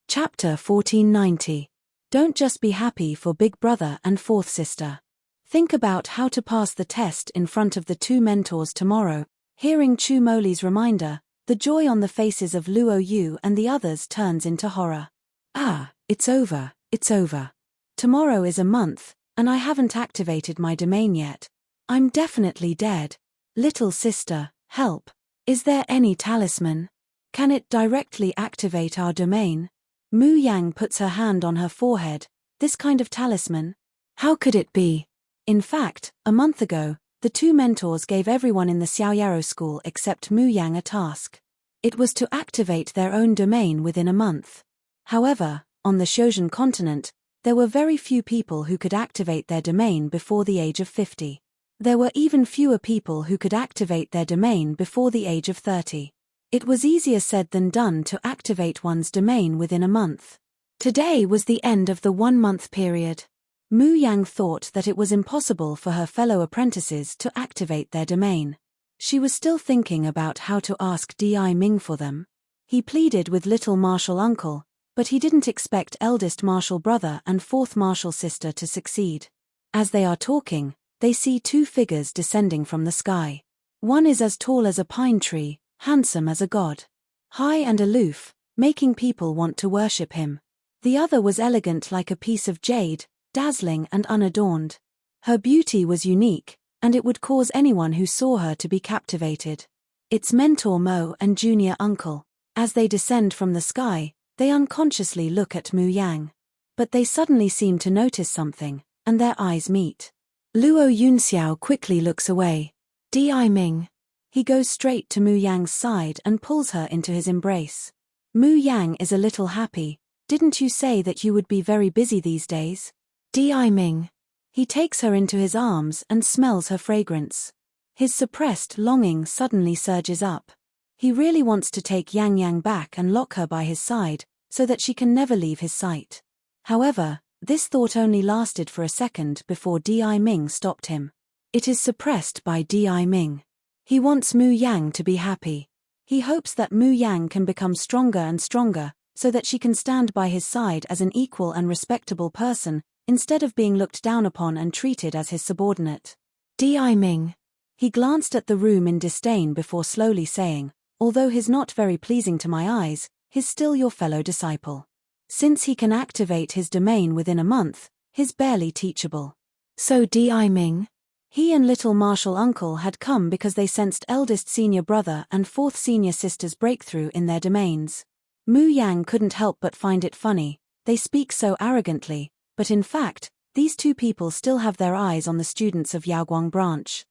A: Chapter 1490. Don't just be happy for big brother and fourth sister. Think about how to pass the test in front of the 2 mentors tomorrow. Hearing Chu Moli's reminder, the joy on the faces of Luo Yu and the others turns into horror. Ah, it's over, it's over. Tomorrow is a month, and I haven't activated my domain yet. I'm definitely dead. Little sister, help. Is there any talisman? Can it directly activate our domain? Mu Yang puts her hand on her forehead. This kind of talisman? How could it be? In fact, a month ago, the 2 mentors gave everyone in the Xiaoyaro school except Mu Yang a task. It was to activate their own domain within a month. However, on the Xiuzhen continent, there were very few people who could activate their domain before the age of 50. There were even fewer people who could activate their domain before the age of 30. It was easier said than done to activate one's domain within a month. Today was the end of the 1-month period. Mu Yang thought that it was impossible for her fellow apprentices to activate their domain. She was still thinking about how to ask Di Ming for them. He pleaded with little martial uncle, but he didn't expect eldest martial brother and fourth martial sister to succeed. As they are talking, they see 2 figures descending from the sky. One is as tall as a pine tree, handsome as a god. High and aloof, making people want to worship him. The other was elegant like a piece of jade, dazzling and unadorned. Her beauty was unique, and it would cause anyone who saw her to be captivated. It's mentor Mo and junior uncle. As they descend from the sky, they unconsciously look at Mu Yang. But they suddenly seem to notice something, and their eyes meet. Luo Yunxiao quickly looks away. Di Ming. He goes straight to Mu Yang's side and pulls her into his embrace. Mu Yang is a little happy. Didn't you say that you would be very busy these days? Di Ming. He takes her into his arms and smells her fragrance. His suppressed longing suddenly surges up. He really wants to take Yang Yang back and lock her by his side, so that she can never leave his sight. However, this thought only lasted for a second before Di Ming stopped him. It is suppressed by Di Ming. He wants Mu Yang to be happy. He hopes that Mu Yang can become stronger and stronger, so that she can stand by his side as an equal and respectable person, instead of being looked down upon and treated as his subordinate. Di Ming. He glanced at the room in disdain before slowly saying, although he's not very pleasing to my eyes, he's still your fellow disciple. Since he can activate his domain within a month, he's barely teachable. So Di Ming? He and little martial uncle had come because they sensed eldest senior brother and fourth senior sister's breakthrough in their domains. Mu Yang couldn't help but find it funny. They speak so arrogantly, but in fact, these two people still have their eyes on the students of Yaoguang branch.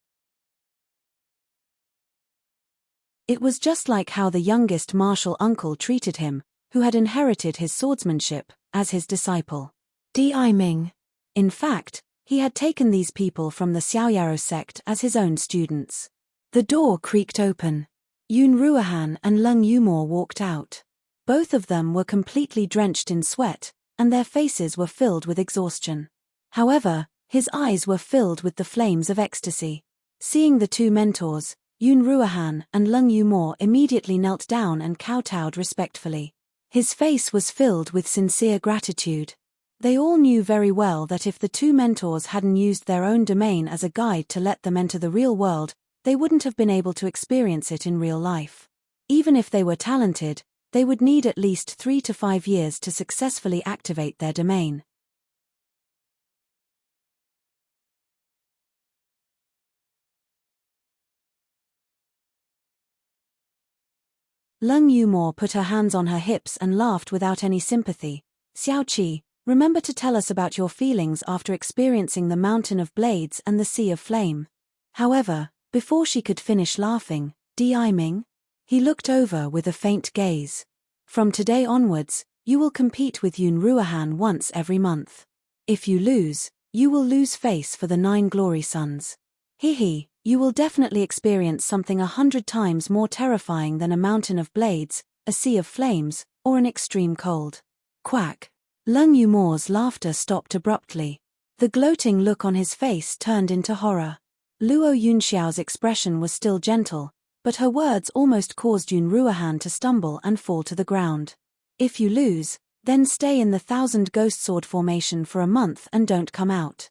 A: It was just like how the youngest martial uncle treated him, who had inherited his swordsmanship, as his disciple. Di Ming. In fact, he had taken these people from the Xiaoyaro sect as his own students. The door creaked open. Yun Ruohan and Leng Yumor walked out. Both of them were completely drenched in sweat, and their faces were filled with exhaustion. However, his eyes were filled with the flames of ecstasy. Seeing the two mentors, Yun Ruohan and Leng Yumor immediately knelt down and kowtowed respectfully. His face was filled with sincere gratitude. They all knew very well that if the two mentors hadn't used their own domain as a guide to let them enter the real world, they wouldn't have been able to experience it in real life. Even if they were talented, they would need at least 3 to 5 years to successfully activate their domain. Leng Yumor put her hands on her hips and laughed without any sympathy. Xiaoqi, remember to tell us about your feelings after experiencing the mountain of blades and the sea of flame. However, before she could finish laughing, Di Ming? He looked over with a faint gaze. From today onwards, you will compete with Yun Ruohan once every month. If you lose, you will lose face for the 9 glory suns. He, you will definitely experience something 100 times more terrifying than a mountain of blades, a sea of flames, or an extreme cold. Quack. Leng Yumor's laughter stopped abruptly. The gloating look on his face turned into horror. Luo Yunxiao's expression was still gentle, but her words almost caused Yun Ruohan to stumble and fall to the ground. If you lose, then stay in the 1000 Ghost Sword formation for a month and don't come out.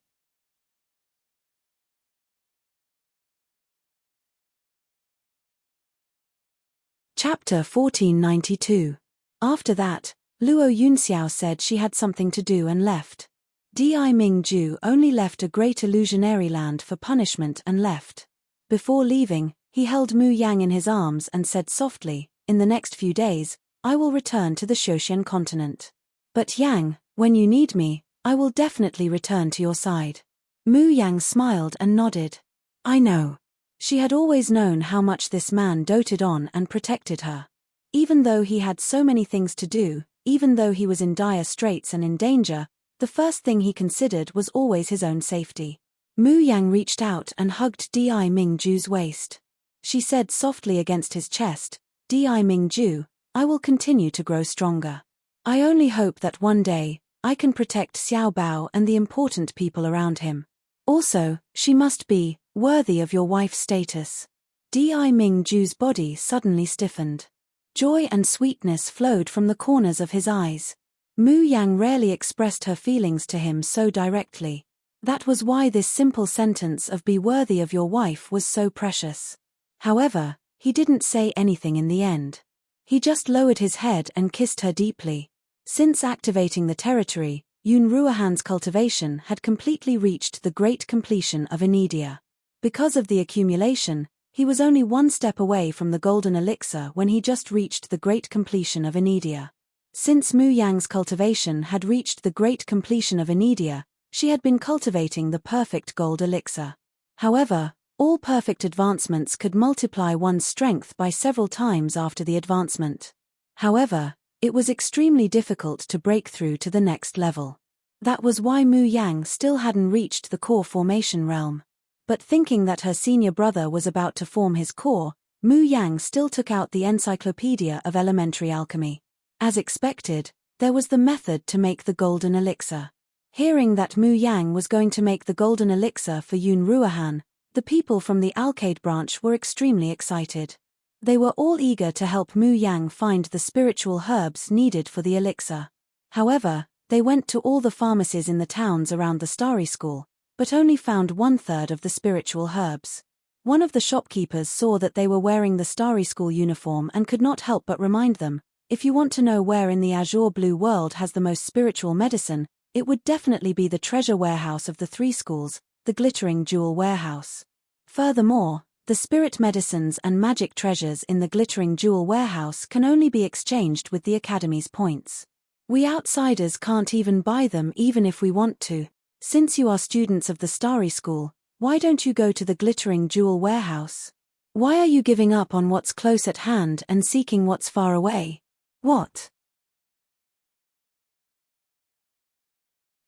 A: Chapter 1492. After that, Luo Yunxiao said she had something to do and left. Di Mingju only left a great illusionary land for punishment and left. Before leaving, he held Mu Yang in his arms and said softly, "In the next few days, I will return to the Shoshan continent. But Yang, when you need me, I will definitely return to your side." Mu Yang smiled and nodded. I know. She had always known how much this man doted on and protected her. Even though he had so many things to do, even though he was in dire straits and in danger, the first thing he considered was always his own safety. Mu Yang reached out and hugged Di Mingju's waist. She said softly against his chest, "Di Mingju, I will continue to grow stronger. I only hope that one day, I can protect Xiao Bao and the important people around him. Also, she must be worthy of your wife's status." Di Mingju's body suddenly stiffened. Joy and sweetness flowed from the corners of his eyes. Mu Yang rarely expressed her feelings to him so directly. That was why this simple sentence of "be worthy of your wife" was so precious. However, he didn't say anything in the end. He just lowered his head and kissed her deeply. Since activating the territory, Yun Ruohan's cultivation had completely reached the great completion of Enidia. Because of the accumulation, he was only one step away from the golden elixir when he just reached the great completion of Enidia. Since Mu Yang's cultivation had reached the great completion of Enidia, she had been cultivating the perfect gold elixir. However, all perfect advancements could multiply one's strength by several times after the advancement. However, it was extremely difficult to break through to the next level. That was why Mu Yang still hadn't reached the core formation realm. But thinking that her senior brother was about to form his core, Mu Yang still took out the Encyclopedia of Elementary Alchemy. As expected, there was the method to make the golden elixir. Hearing that Mu Yang was going to make the golden elixir for Yun Ruohan, the people from the Alcade branch were extremely excited. They were all eager to help Mu Yang find the spiritual herbs needed for the elixir. However, they went to all the pharmacies in the towns around the Starry School, but only found 1/3 of the spiritual herbs. One of the shopkeepers saw that they were wearing the Starry School uniform and could not help but remind them, If you want to know where in the azure blue world has the most spiritual medicine, it would definitely be the treasure warehouse of the three schools, the glittering jewel warehouse. Furthermore, the spirit medicines and magic treasures in the glittering jewel warehouse can only be exchanged with the Academy's points. We outsiders can't even buy them even if we want to. Since you are students of the Starry School, why don't you go to the glittering jewel warehouse? Why are you giving up on what's close at hand and seeking what's far away? What?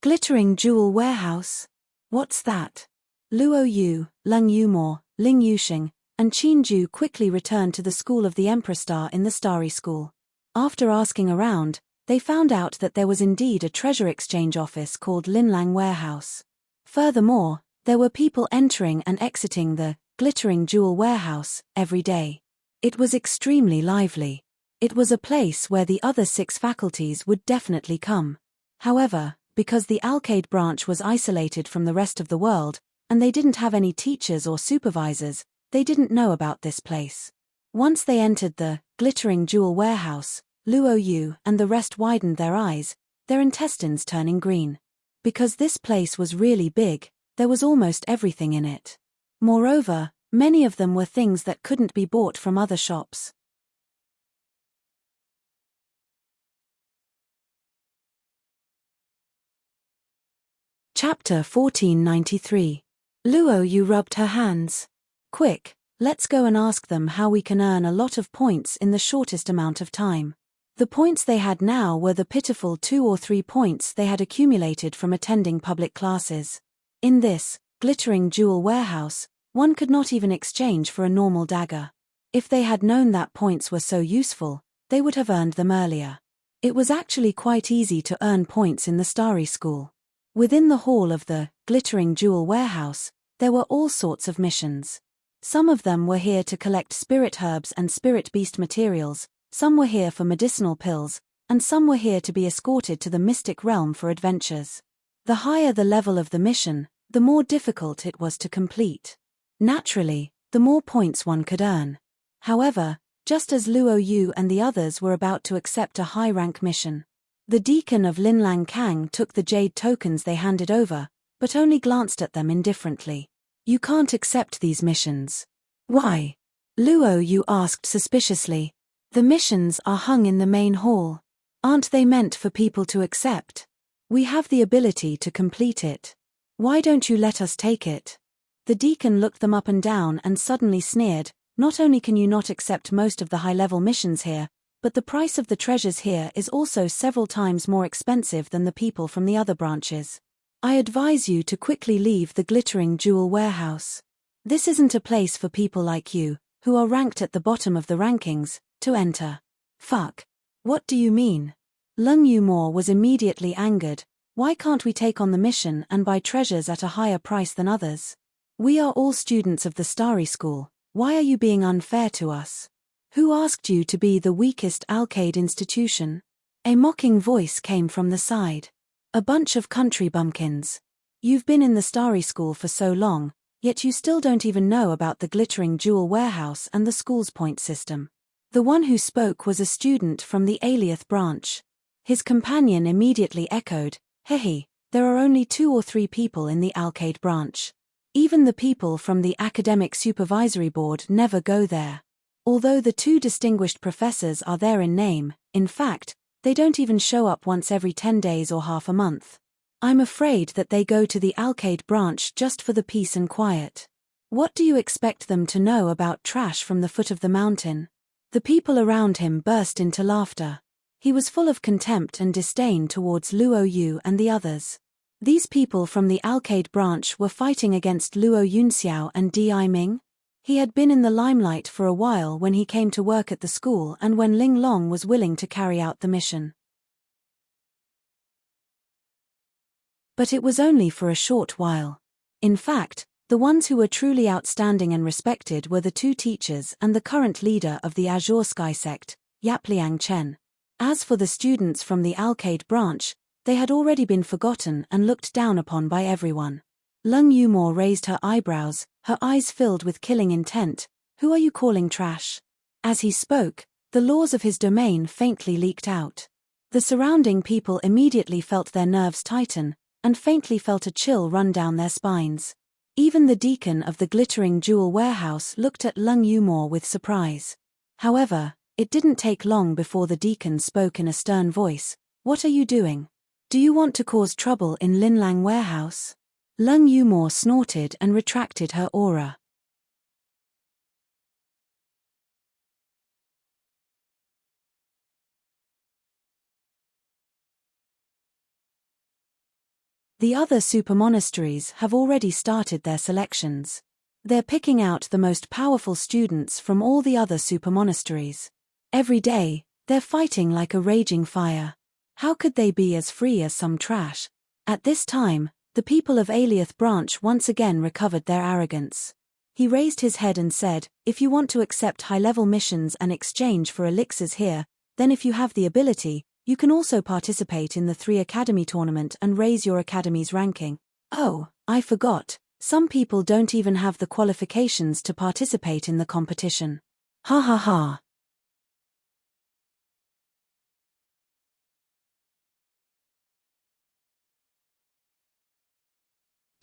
A: Glittering jewel warehouse? What's that? Luo Yu, Lung Yumor, Ling Yuxing, and Qin Ju quickly returned to the school of the Emperor Star in the Starry School. After asking around, they found out that there was indeed a treasure exchange office called Linlang Warehouse. Furthermore, there were people entering and exiting the glittering jewel warehouse every day. It was extremely lively. It was a place where the other 6 faculties would definitely come. However, because the Alcade branch was isolated from the rest of the world, and they didn't have any teachers or supervisors, they didn't know about this place. Once they entered the glittering jewel warehouse, Luo Yu and the rest widened their eyes, their intestines turning green. Because this place was really big, there was almost everything in it. Moreover, many of them were things that couldn't be bought from other shops. Chapter 1493. Luo Yu rubbed her hands. Quick, let's go and ask them how we can earn a lot of points in the shortest amount of time. The points they had now were the pitiful 2 or 3 points they had accumulated from attending public classes. In this glittering jewel warehouse, one could not even exchange for a normal dagger. If they had known that points were so useful, they would have earned them earlier. It was actually quite easy to earn points in the Starry School. Within the hall of the glittering jewel warehouse, there were all sorts of missions. Some of them were here to collect spirit herbs and spirit beast materials, some were here for medicinal pills, and some were here to be escorted to the mystic realm for adventures. The higher the level of the mission, the more difficult it was to complete. Naturally, the more points one could earn. However, just as Luo Yu and the others were about to accept a high-rank mission, the deacon of Linlang Kang took the jade tokens they handed over, but only glanced at them indifferently. You can't accept these missions. Why? Luo Yu asked suspiciously. The missions are hung in the main hall. Aren't they meant for people to accept? We have the ability to complete it. Why don't you let us take it? The deacon looked them up and down and suddenly sneered. Not only can you not accept most of the high-level missions here, but the price of the treasures here is also several times more expensive than the people from the other branches. I advise you to quickly leave the glittering jewel warehouse. This isn't a place for people like you, who are ranked at the bottom of the rankings, to enter. Fuck. What do you mean? Lung Yumor was immediately angered. Why can't we take on the mission and buy treasures at a higher price than others? We are all students of the Starry School. Why are you being unfair to us? Who asked you to be the weakest Alcade institution? A mocking voice came from the side. A bunch of country bumpkins. You've been in the Starry School for so long, yet you still don't even know about the glittering jewel warehouse and the school's point system. The one who spoke was a student from the Aliath branch. His companion immediately echoed, "Hehe, there are only 2 or 3 people in the Alcade branch. Even the people from the Academic Supervisory Board never go there. Although the 2 distinguished professors are there in name, in fact, they don't even show up once every 10 days or half a month. I'm afraid that they go to the Alcade branch just for the peace and quiet. What do you expect them to know about trash from the foot of the mountain?" The people around him burst into laughter. He was full of contempt and disdain towards Luo Yu and the others. These people from the Alcade branch were fighting against Luo Yunxiao and Di Ming? He had been in the limelight for a while when he came to work at the school and when Ling Long was willing to carry out the mission. But it was only for a short while. In fact, the ones who were truly outstanding and respected were the 2 teachers and the current leader of the Azure Sky sect, Yapliang Chen. As for the students from the Alcade branch, they had already been forgotten and looked down upon by everyone. Lung Yumor raised her eyebrows, her eyes filled with killing intent. Who are you calling trash? As he spoke, The laws of his domain faintly leaked out. The surrounding people immediately felt their nerves tighten, and faintly felt a chill run down their spines. Even the deacon of the glittering jewel warehouse looked at Lung Yumore with surprise. However, it didn't take long before the deacon spoke in a stern voice. "What are you doing? Do you want to cause trouble in Linlang warehouse?" Lung Yumore snorted and retracted her aura. The other supermonasteries have already started their selections. They're picking out the most powerful students from all the other supermonasteries. Every day, they're fighting like a raging fire. How could they be as free as some trash? At this time, the people of Aliath branch once again recovered their arrogance. He raised his head and said, "If you want to accept high-level missions and exchange for elixirs here, then if you have the ability, you can also participate in the 3 Academy tournament and raise your Academy's ranking." Oh, I forgot, some people don't even have the qualifications to participate in the competition. Ha ha ha.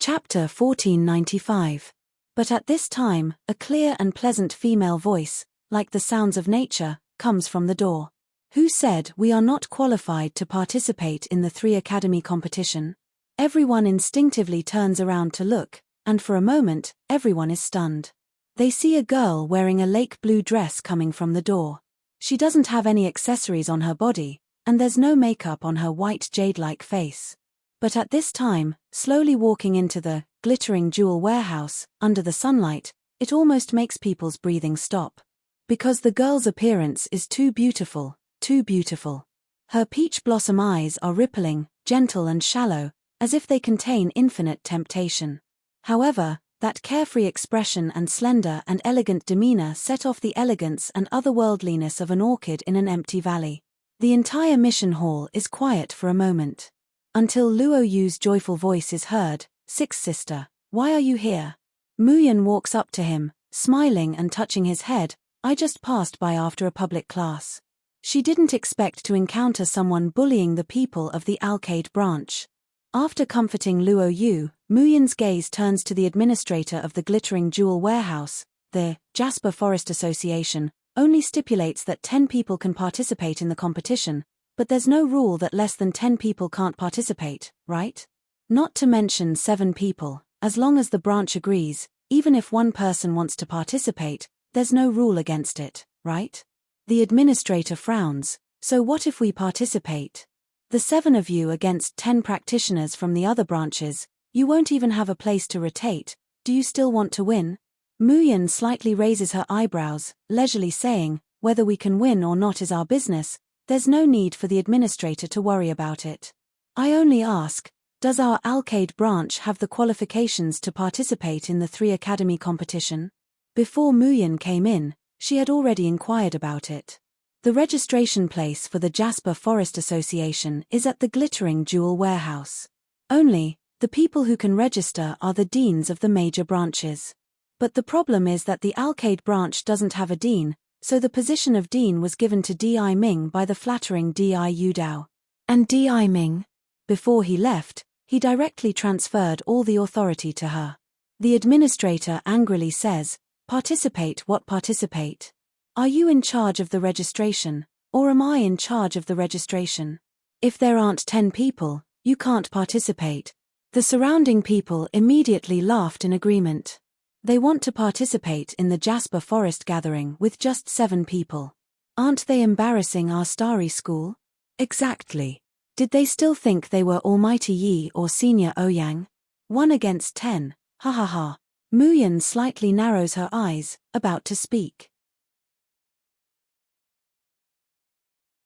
A: Chapter 1495. But at this time, a clear and pleasant female voice, like the sounds of nature, comes from the door. "Who said we are not qualified to participate in the 3 Academy competition?" Everyone instinctively turns around to look, and for a moment, everyone is stunned. They see a girl wearing a lake blue dress coming from the door. She doesn't have any accessories on her body, and there's no makeup on her white jade-like face. But at this time, slowly walking into the glittering jewel warehouse, under the sunlight, it almost makes people's breathing stop. Because the girl's appearance is too beautiful, too beautiful. Her peach blossom eyes are rippling, gentle and shallow, as if they contain infinite temptation. However, that carefree expression and slender and elegant demeanor set off the elegance and otherworldliness of an orchid in an empty valley. The entire mission hall is quiet for a moment. Until Luo Yu's joyful voice is heard, "Sixth sister, why are you here?" Muyan walks up to him, smiling and touching his head. "I just passed by after a public class." She didn't expect to encounter someone bullying the people of the Alcade branch. After comforting Luo Yu, Muyan's gaze turns to the administrator of the glittering jewel warehouse. "The Jasper Forest Association only stipulates that 10 people can participate in the competition, but there's no rule that less than 10 people can't participate, right? Not to mention 7 people, as long as the branch agrees, even if one person wants to participate, there's no rule against it, right?" The administrator frowns. "So what if we participate? The 7 of you against 10 practitioners from the other branches, you won't even have a place to rotate. Do you still want to win?" Muyan slightly raises her eyebrows, leisurely saying, "Whether we can win or not is our business. There's no need for the administrator to worry about it. I only ask, does our Alcade branch have the qualifications to participate in the 3 Academy competition?" Before Muyan came in, she had already inquired about it. The registration place for the Jasper Forest Association is at the glittering jewel warehouse. Only, the people who can register are the deans of the major branches. But the problem is that the Alcade branch doesn't have a dean, so the position of dean was given to Di Ming by the flattering Di Yudao. And Di Ming? Before he left, he directly transferred all the authority to her. The administrator angrily says, "Participate what participate? Are you in charge of the registration, or am I in charge of the registration? If there aren't 10 people, you can't participate." The surrounding people immediately laughed in agreement. They want to participate in the Jasper Forest gathering with just 7 people. Aren't they embarrassing our starry school? Exactly. Did they still think they were Almighty Yi or Senior Ouyang? 1 against 10, ha ha ha. Muyan slightly narrows her eyes, about to speak.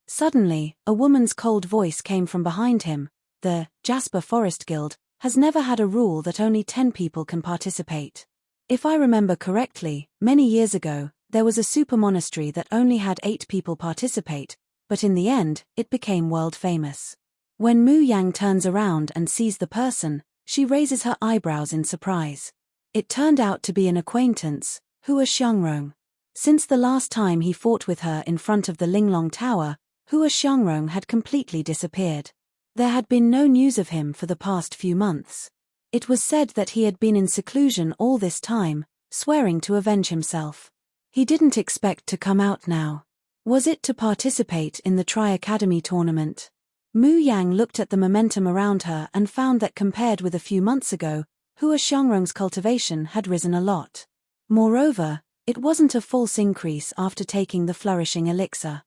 A: Suddenly, a woman's cold voice came from behind him. "The Jasper Forest Guild has never had a rule that only 10 people can participate. If I remember correctly, many years ago, there was a super monastery that only had 8 people participate, but in the end, it became world famous." When Mu Yang turns around and sees the person, she raises her eyebrows in surprise. It turned out to be an acquaintance, Hua Xiangrong. Since the last time he fought with her in front of the Linglong Tower, Hua Xiangrong had completely disappeared. There had been no news of him for the past few months. It was said that he had been in seclusion all this time, swearing to avenge himself. He didn't expect to come out now. Was it to participate in the Tri-Academy tournament? Mu Yang looked at the momentum around her and found that compared with a few months ago, Hua Xiangrong's cultivation had risen a lot. Moreover, it wasn't a false increase after taking the flourishing elixir.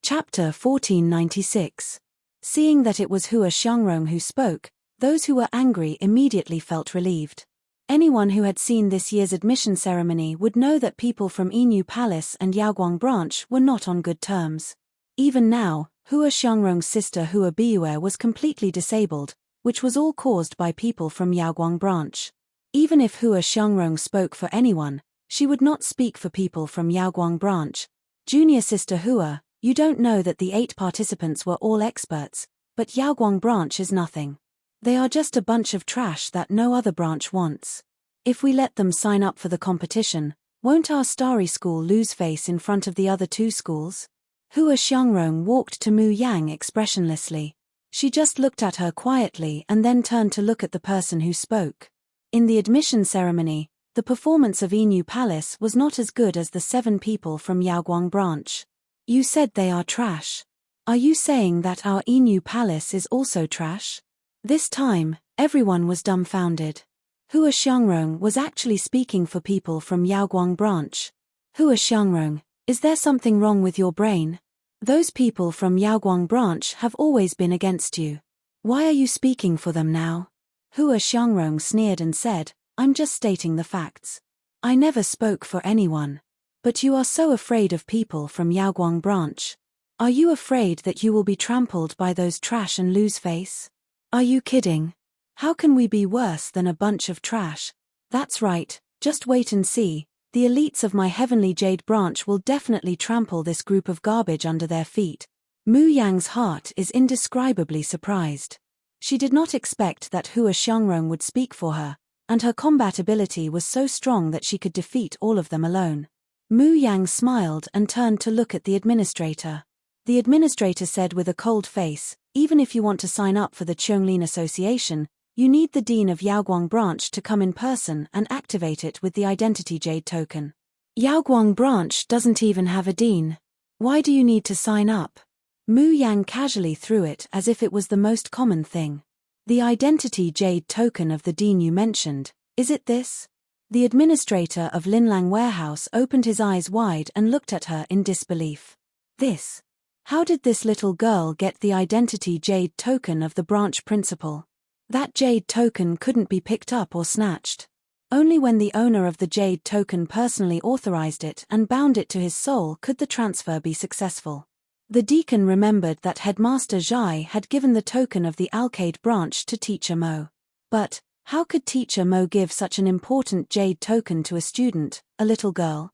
A: Chapter 1496. Seeing that it was Hua Xiangrong who spoke, those who were angry immediately felt relieved. Anyone who had seen this year's admission ceremony would know that people from Enyu Palace and Yaoguang Branch were not on good terms. Even now, Hua Xiangrong's sister Hua Biue was completely disabled, which was all caused by people from Yaoguang Branch. Even if Hua Xiangrong spoke for anyone, she would not speak for people from Yaoguang Branch. Junior sister Hua, you don't know that the 8 participants were all experts, but Yaoguang Branch is nothing. They are just a bunch of trash that no other branch wants. If we let them sign up for the competition, won't our starry school lose face in front of the other 2 schools? Hua Xiangrong walked to Mu Yang expressionlessly. She just looked at her quietly and then turned to look at the person who spoke. In the admission ceremony, the performance of Enyu Palace was not as good as the 7 people from Yaoguang Branch. You said they are trash. Are you saying that our Enyu Palace is also trash? This time, everyone was dumbfounded. Hua Xiangrong was actually speaking for people from Yaoguang Branch. Hua Xiangrong, is there something wrong with your brain? Those people from Yaoguang Branch have always been against you. Why are you speaking for them now? Hua Xiangrong sneered and said, I'm just stating the facts. I never spoke for anyone. But you are so afraid of people from Yaoguang Branch. Are you afraid that you will be trampled by those trash and lose face? Are you kidding? How can we be worse than a bunch of trash? That's right, just wait and see. The elites of my heavenly jade branch will definitely trample this group of garbage under their feet. Mu Yang's heart is indescribably surprised. She did not expect that Hua Xiangrong would speak for her, and her combat ability was so strong that she could defeat all of them alone. Mu Yang smiled and turned to look at the administrator. The administrator said with a cold face, even if you want to sign up for the Chonglin Association, you need the Dean of Yaoguang Branch to come in person and activate it with the Identity Jade token. Yaoguang Branch doesn't even have a dean. Why do you need to sign up? Mu Yang casually threw it as if it was the most common thing. The Identity Jade token of the dean you mentioned, is it this? The administrator of Linlang Warehouse opened his eyes wide and looked at her in disbelief. This? How did this little girl get the Identity Jade token of the branch principal? That Jade token couldn't be picked up or snatched. Only when the owner of the Jade token personally authorized it and bound it to his soul could the transfer be successful. The deacon remembered that Headmaster Zhai had given the token of the Alcade branch to Teacher Mo. But, how could Teacher Mo give such an important Jade token to a student, a little girl?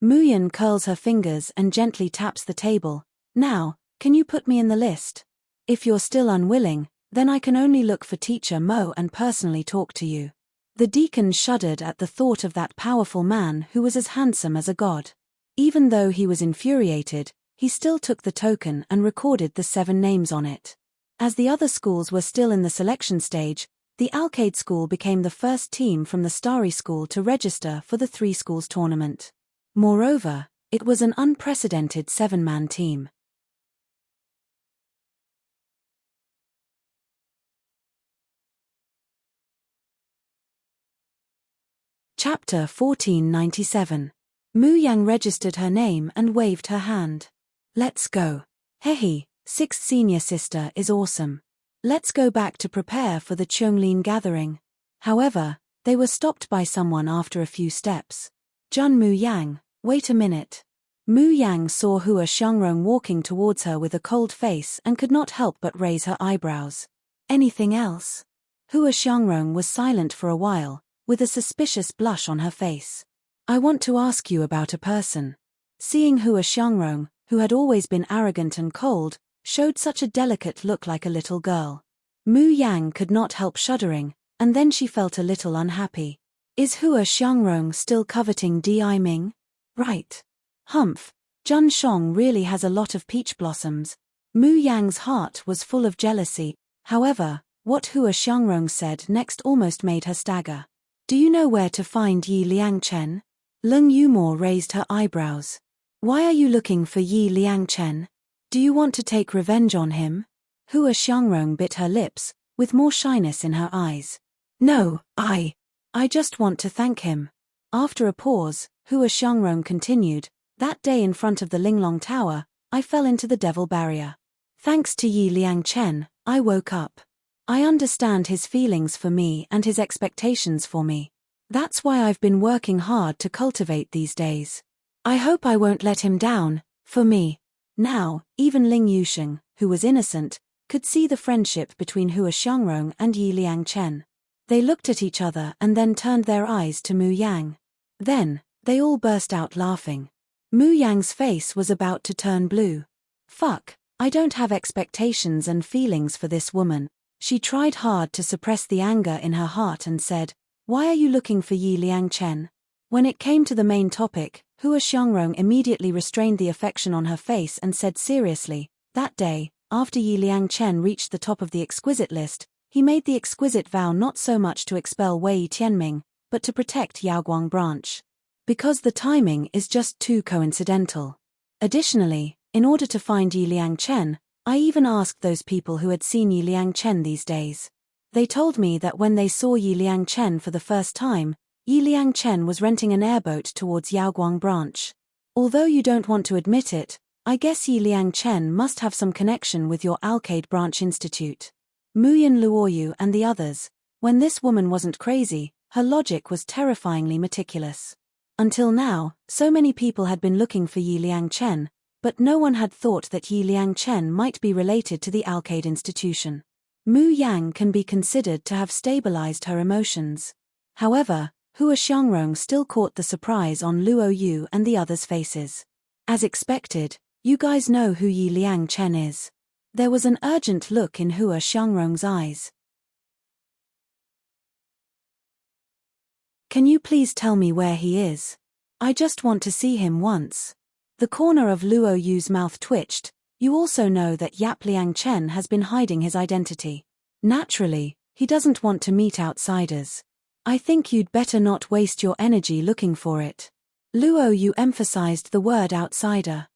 A: Muyan curls her fingers and gently taps the table. Now, can you put me in the list? If you're still unwilling, then I can only look for Teacher Mo and personally talk to you. The deacon shuddered at the thought of that powerful man who was as handsome as a god. Even though he was infuriated, he still took the token and recorded the 7 names on it. As the other schools were still in the selection stage, the Alcade School became the first team from the Starry School to register for the 3 schools tournament. Moreover, it was an unprecedented 7-man team. Chapter 1497. Mu Yang registered her name and waved her hand. Let's go. Hehe, 6th senior sister is awesome. Let's go back to prepare for the Chonglin gathering. However, they were stopped by someone after a few steps. Jun Mu Yang, wait a minute. Mu Yang saw Hua Xiangrong walking towards her with a cold face and could not help but raise her eyebrows. Anything else? Hua Xiangrong was silent for a while, with a suspicious blush on her face. I want to ask you about a person. Seeing Hua Xiangrong, who had always been arrogant and cold, showed such a delicate look like a little girl. Mu Yang could not help shuddering, and then she felt a little unhappy. Is Hua Xiangrong still coveting Di Ming? Right. Humph, Jun Shong really has a lot of peach blossoms. Mu Yang's heart was full of jealousy. However, what Hua Xiangrong said next almost made her stagger. Do you know where to find Yi Liangchen? Leng Yumo raised her eyebrows. Why are you looking for Yi Liangchen? Do you want to take revenge on him? Hua Xiangrong bit her lips, with more shyness in her eyes. No, I just want to thank him. After a pause, Hua Xiangrong continued, that day in front of the Linglong Tower, I fell into the devil barrier. Thanks to Yi Liangchen, I woke up. I understand his feelings for me and his expectations for me. That's why I've been working hard to cultivate these days. I hope I won't let him down, for me. Now, even Ling Yusheng, who was innocent, could see the friendship between Hua Xiangrong and Yi Liangchen. They looked at each other and then turned their eyes to Mu Yang. Then, they all burst out laughing. Mu Yang's face was about to turn blue. Fuck, I don't have expectations and feelings for this woman. She tried hard to suppress the anger in her heart and said, why are you looking for Yi Liangchen? When it came to the main topic, Hua Xiangrong immediately restrained the affection on her face and said seriously, that day, after Yi Liangchen reached the top of the exquisite list, he made the exquisite vow not so much to expel Wei Tianming, but to protect Yaoguang branch. Because the timing is just too coincidental. Additionally, in order to find Yi Liangchen, I even asked those people who had seen Yi Liangchen these days. They told me that when they saw Yi Liangchen for the first time, Yi Liangchen was renting an airboat towards Yaoguang branch. Although you don't want to admit it, I guess Yi Liangchen must have some connection with your Alcade Branch Institute. Muyan Luoyu and the others. When this woman wasn't crazy, her logic was terrifyingly meticulous. Until now, so many people had been looking for Yi Liangchen, but no one had thought that Yi Liangchen might be related to the Alcade institution. Mu Yang can be considered to have stabilized her emotions. However, Hua Xiangrong still caught the surprise on Luo Yu and the others' faces. As expected, you guys know who Yi Liangchen is. There was an urgent look in Hua Xiangrong's eyes. Can you please tell me where he is? I just want to see him once. The corner of Luo Yu's mouth twitched. You also know that Yap Liangchen has been hiding his identity. Naturally, he doesn't want to meet outsiders. I think you'd better not waste your energy looking for it. Luo Yu emphasized the word outsider.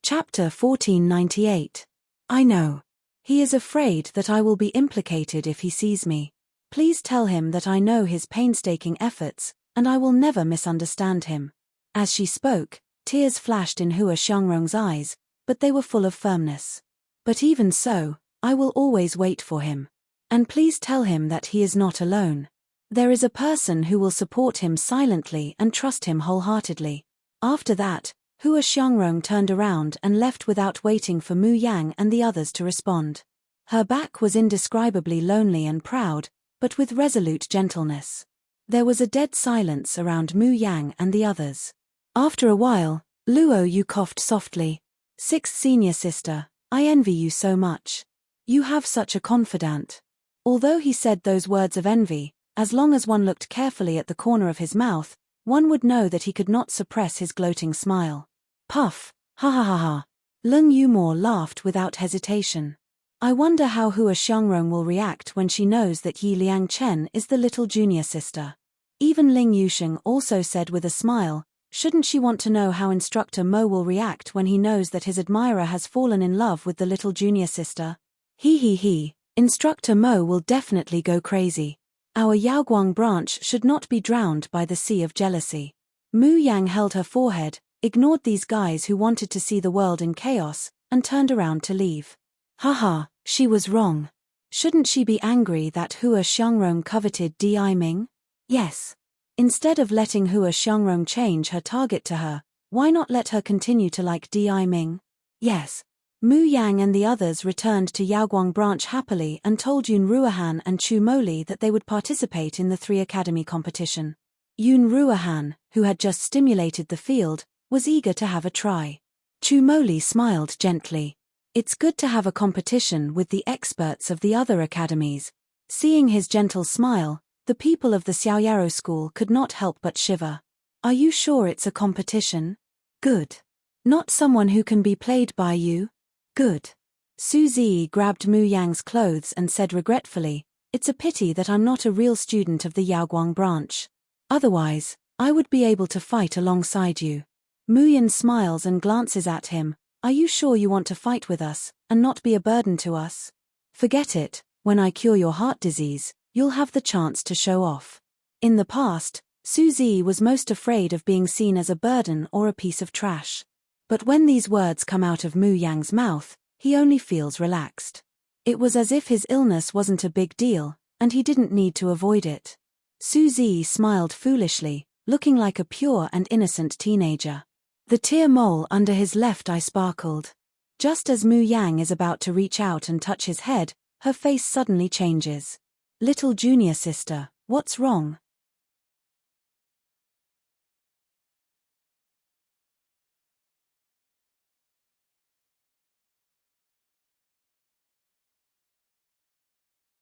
A: Chapter 1498. I know. He is afraid that I will be implicated if he sees me. Please tell him that I know his painstaking efforts, and I will never misunderstand him. As she spoke, tears flashed in Hua Xiangrong's eyes, but they were full of firmness. But even so, I will always wait for him. And please tell him that he is not alone. There is a person who will support him silently and trust him wholeheartedly. After that, Hua Xiangrong turned around and left without waiting for Mu Yang and the others to respond. Her back was indescribably lonely and proud, but with resolute gentleness. There was a dead silence around Mu Yang and the others. After a while, Luo Yu coughed softly. Sixth senior sister, I envy you so much. You have such a confidant. Although he said those words of envy, as long as one looked carefully at the corner of his mouth, one would know that he could not suppress his gloating smile. Puff, ha ha ha ha. Leng Yumo laughed without hesitation. I wonder how Hua Xiangrong will react when she knows that Yi Liangchen is the little junior sister. Even Ling Yusheng also said with a smile, shouldn't she want to know how Instructor Mo will react when he knows that his admirer has fallen in love with the little junior sister? He. Instructor Mo will definitely go crazy. Our Yaoguang branch should not be drowned by the sea of jealousy. Mu Yang held her forehead, ignored these guys who wanted to see the world in chaos, and turned around to leave. Haha, she was wrong. Shouldn't she be angry that Hua Xiangrong coveted Di Ming? Yes. Instead of letting Hua Xiangrong change her target to her, why not let her continue to like Di Ming? Yes. Mu Yang and the others returned to Yaoguang branch happily and told Yun Ruohan and Chu Moli that they would participate in the 3 academy competition. Yoon Ruahan, who had just stimulated the field, was eager to have a try. Chu Moli smiled gently. It's good to have a competition with the experts of the other academies. Seeing his gentle smile, the people of the Xiaoyaro school could not help but shiver. Are you sure it's a competition? Good. Not someone who can be played by you? Good. Su Zi grabbed Mu Yang's clothes and said regretfully, it's a pity that I'm not a real student of the Yaoguang branch. Otherwise, I would be able to fight alongside you. Mu Yan smiles and glances at him. Are you sure you want to fight with us, and not be a burden to us? Forget it, when I cure your heart disease, you'll have the chance to show off. In the past, Su Zi was most afraid of being seen as a burden or a piece of trash. But when these words come out of Mu Yang's mouth, he only feels relaxed. It was as if his illness wasn't a big deal, and he didn't need to avoid it. Su Zi smiled foolishly, looking like a pure and innocent teenager. The tear mole under his left eye sparkled. Just as Mu Yang is about to reach out and touch his head, her face suddenly changes. Little junior sister, what's wrong?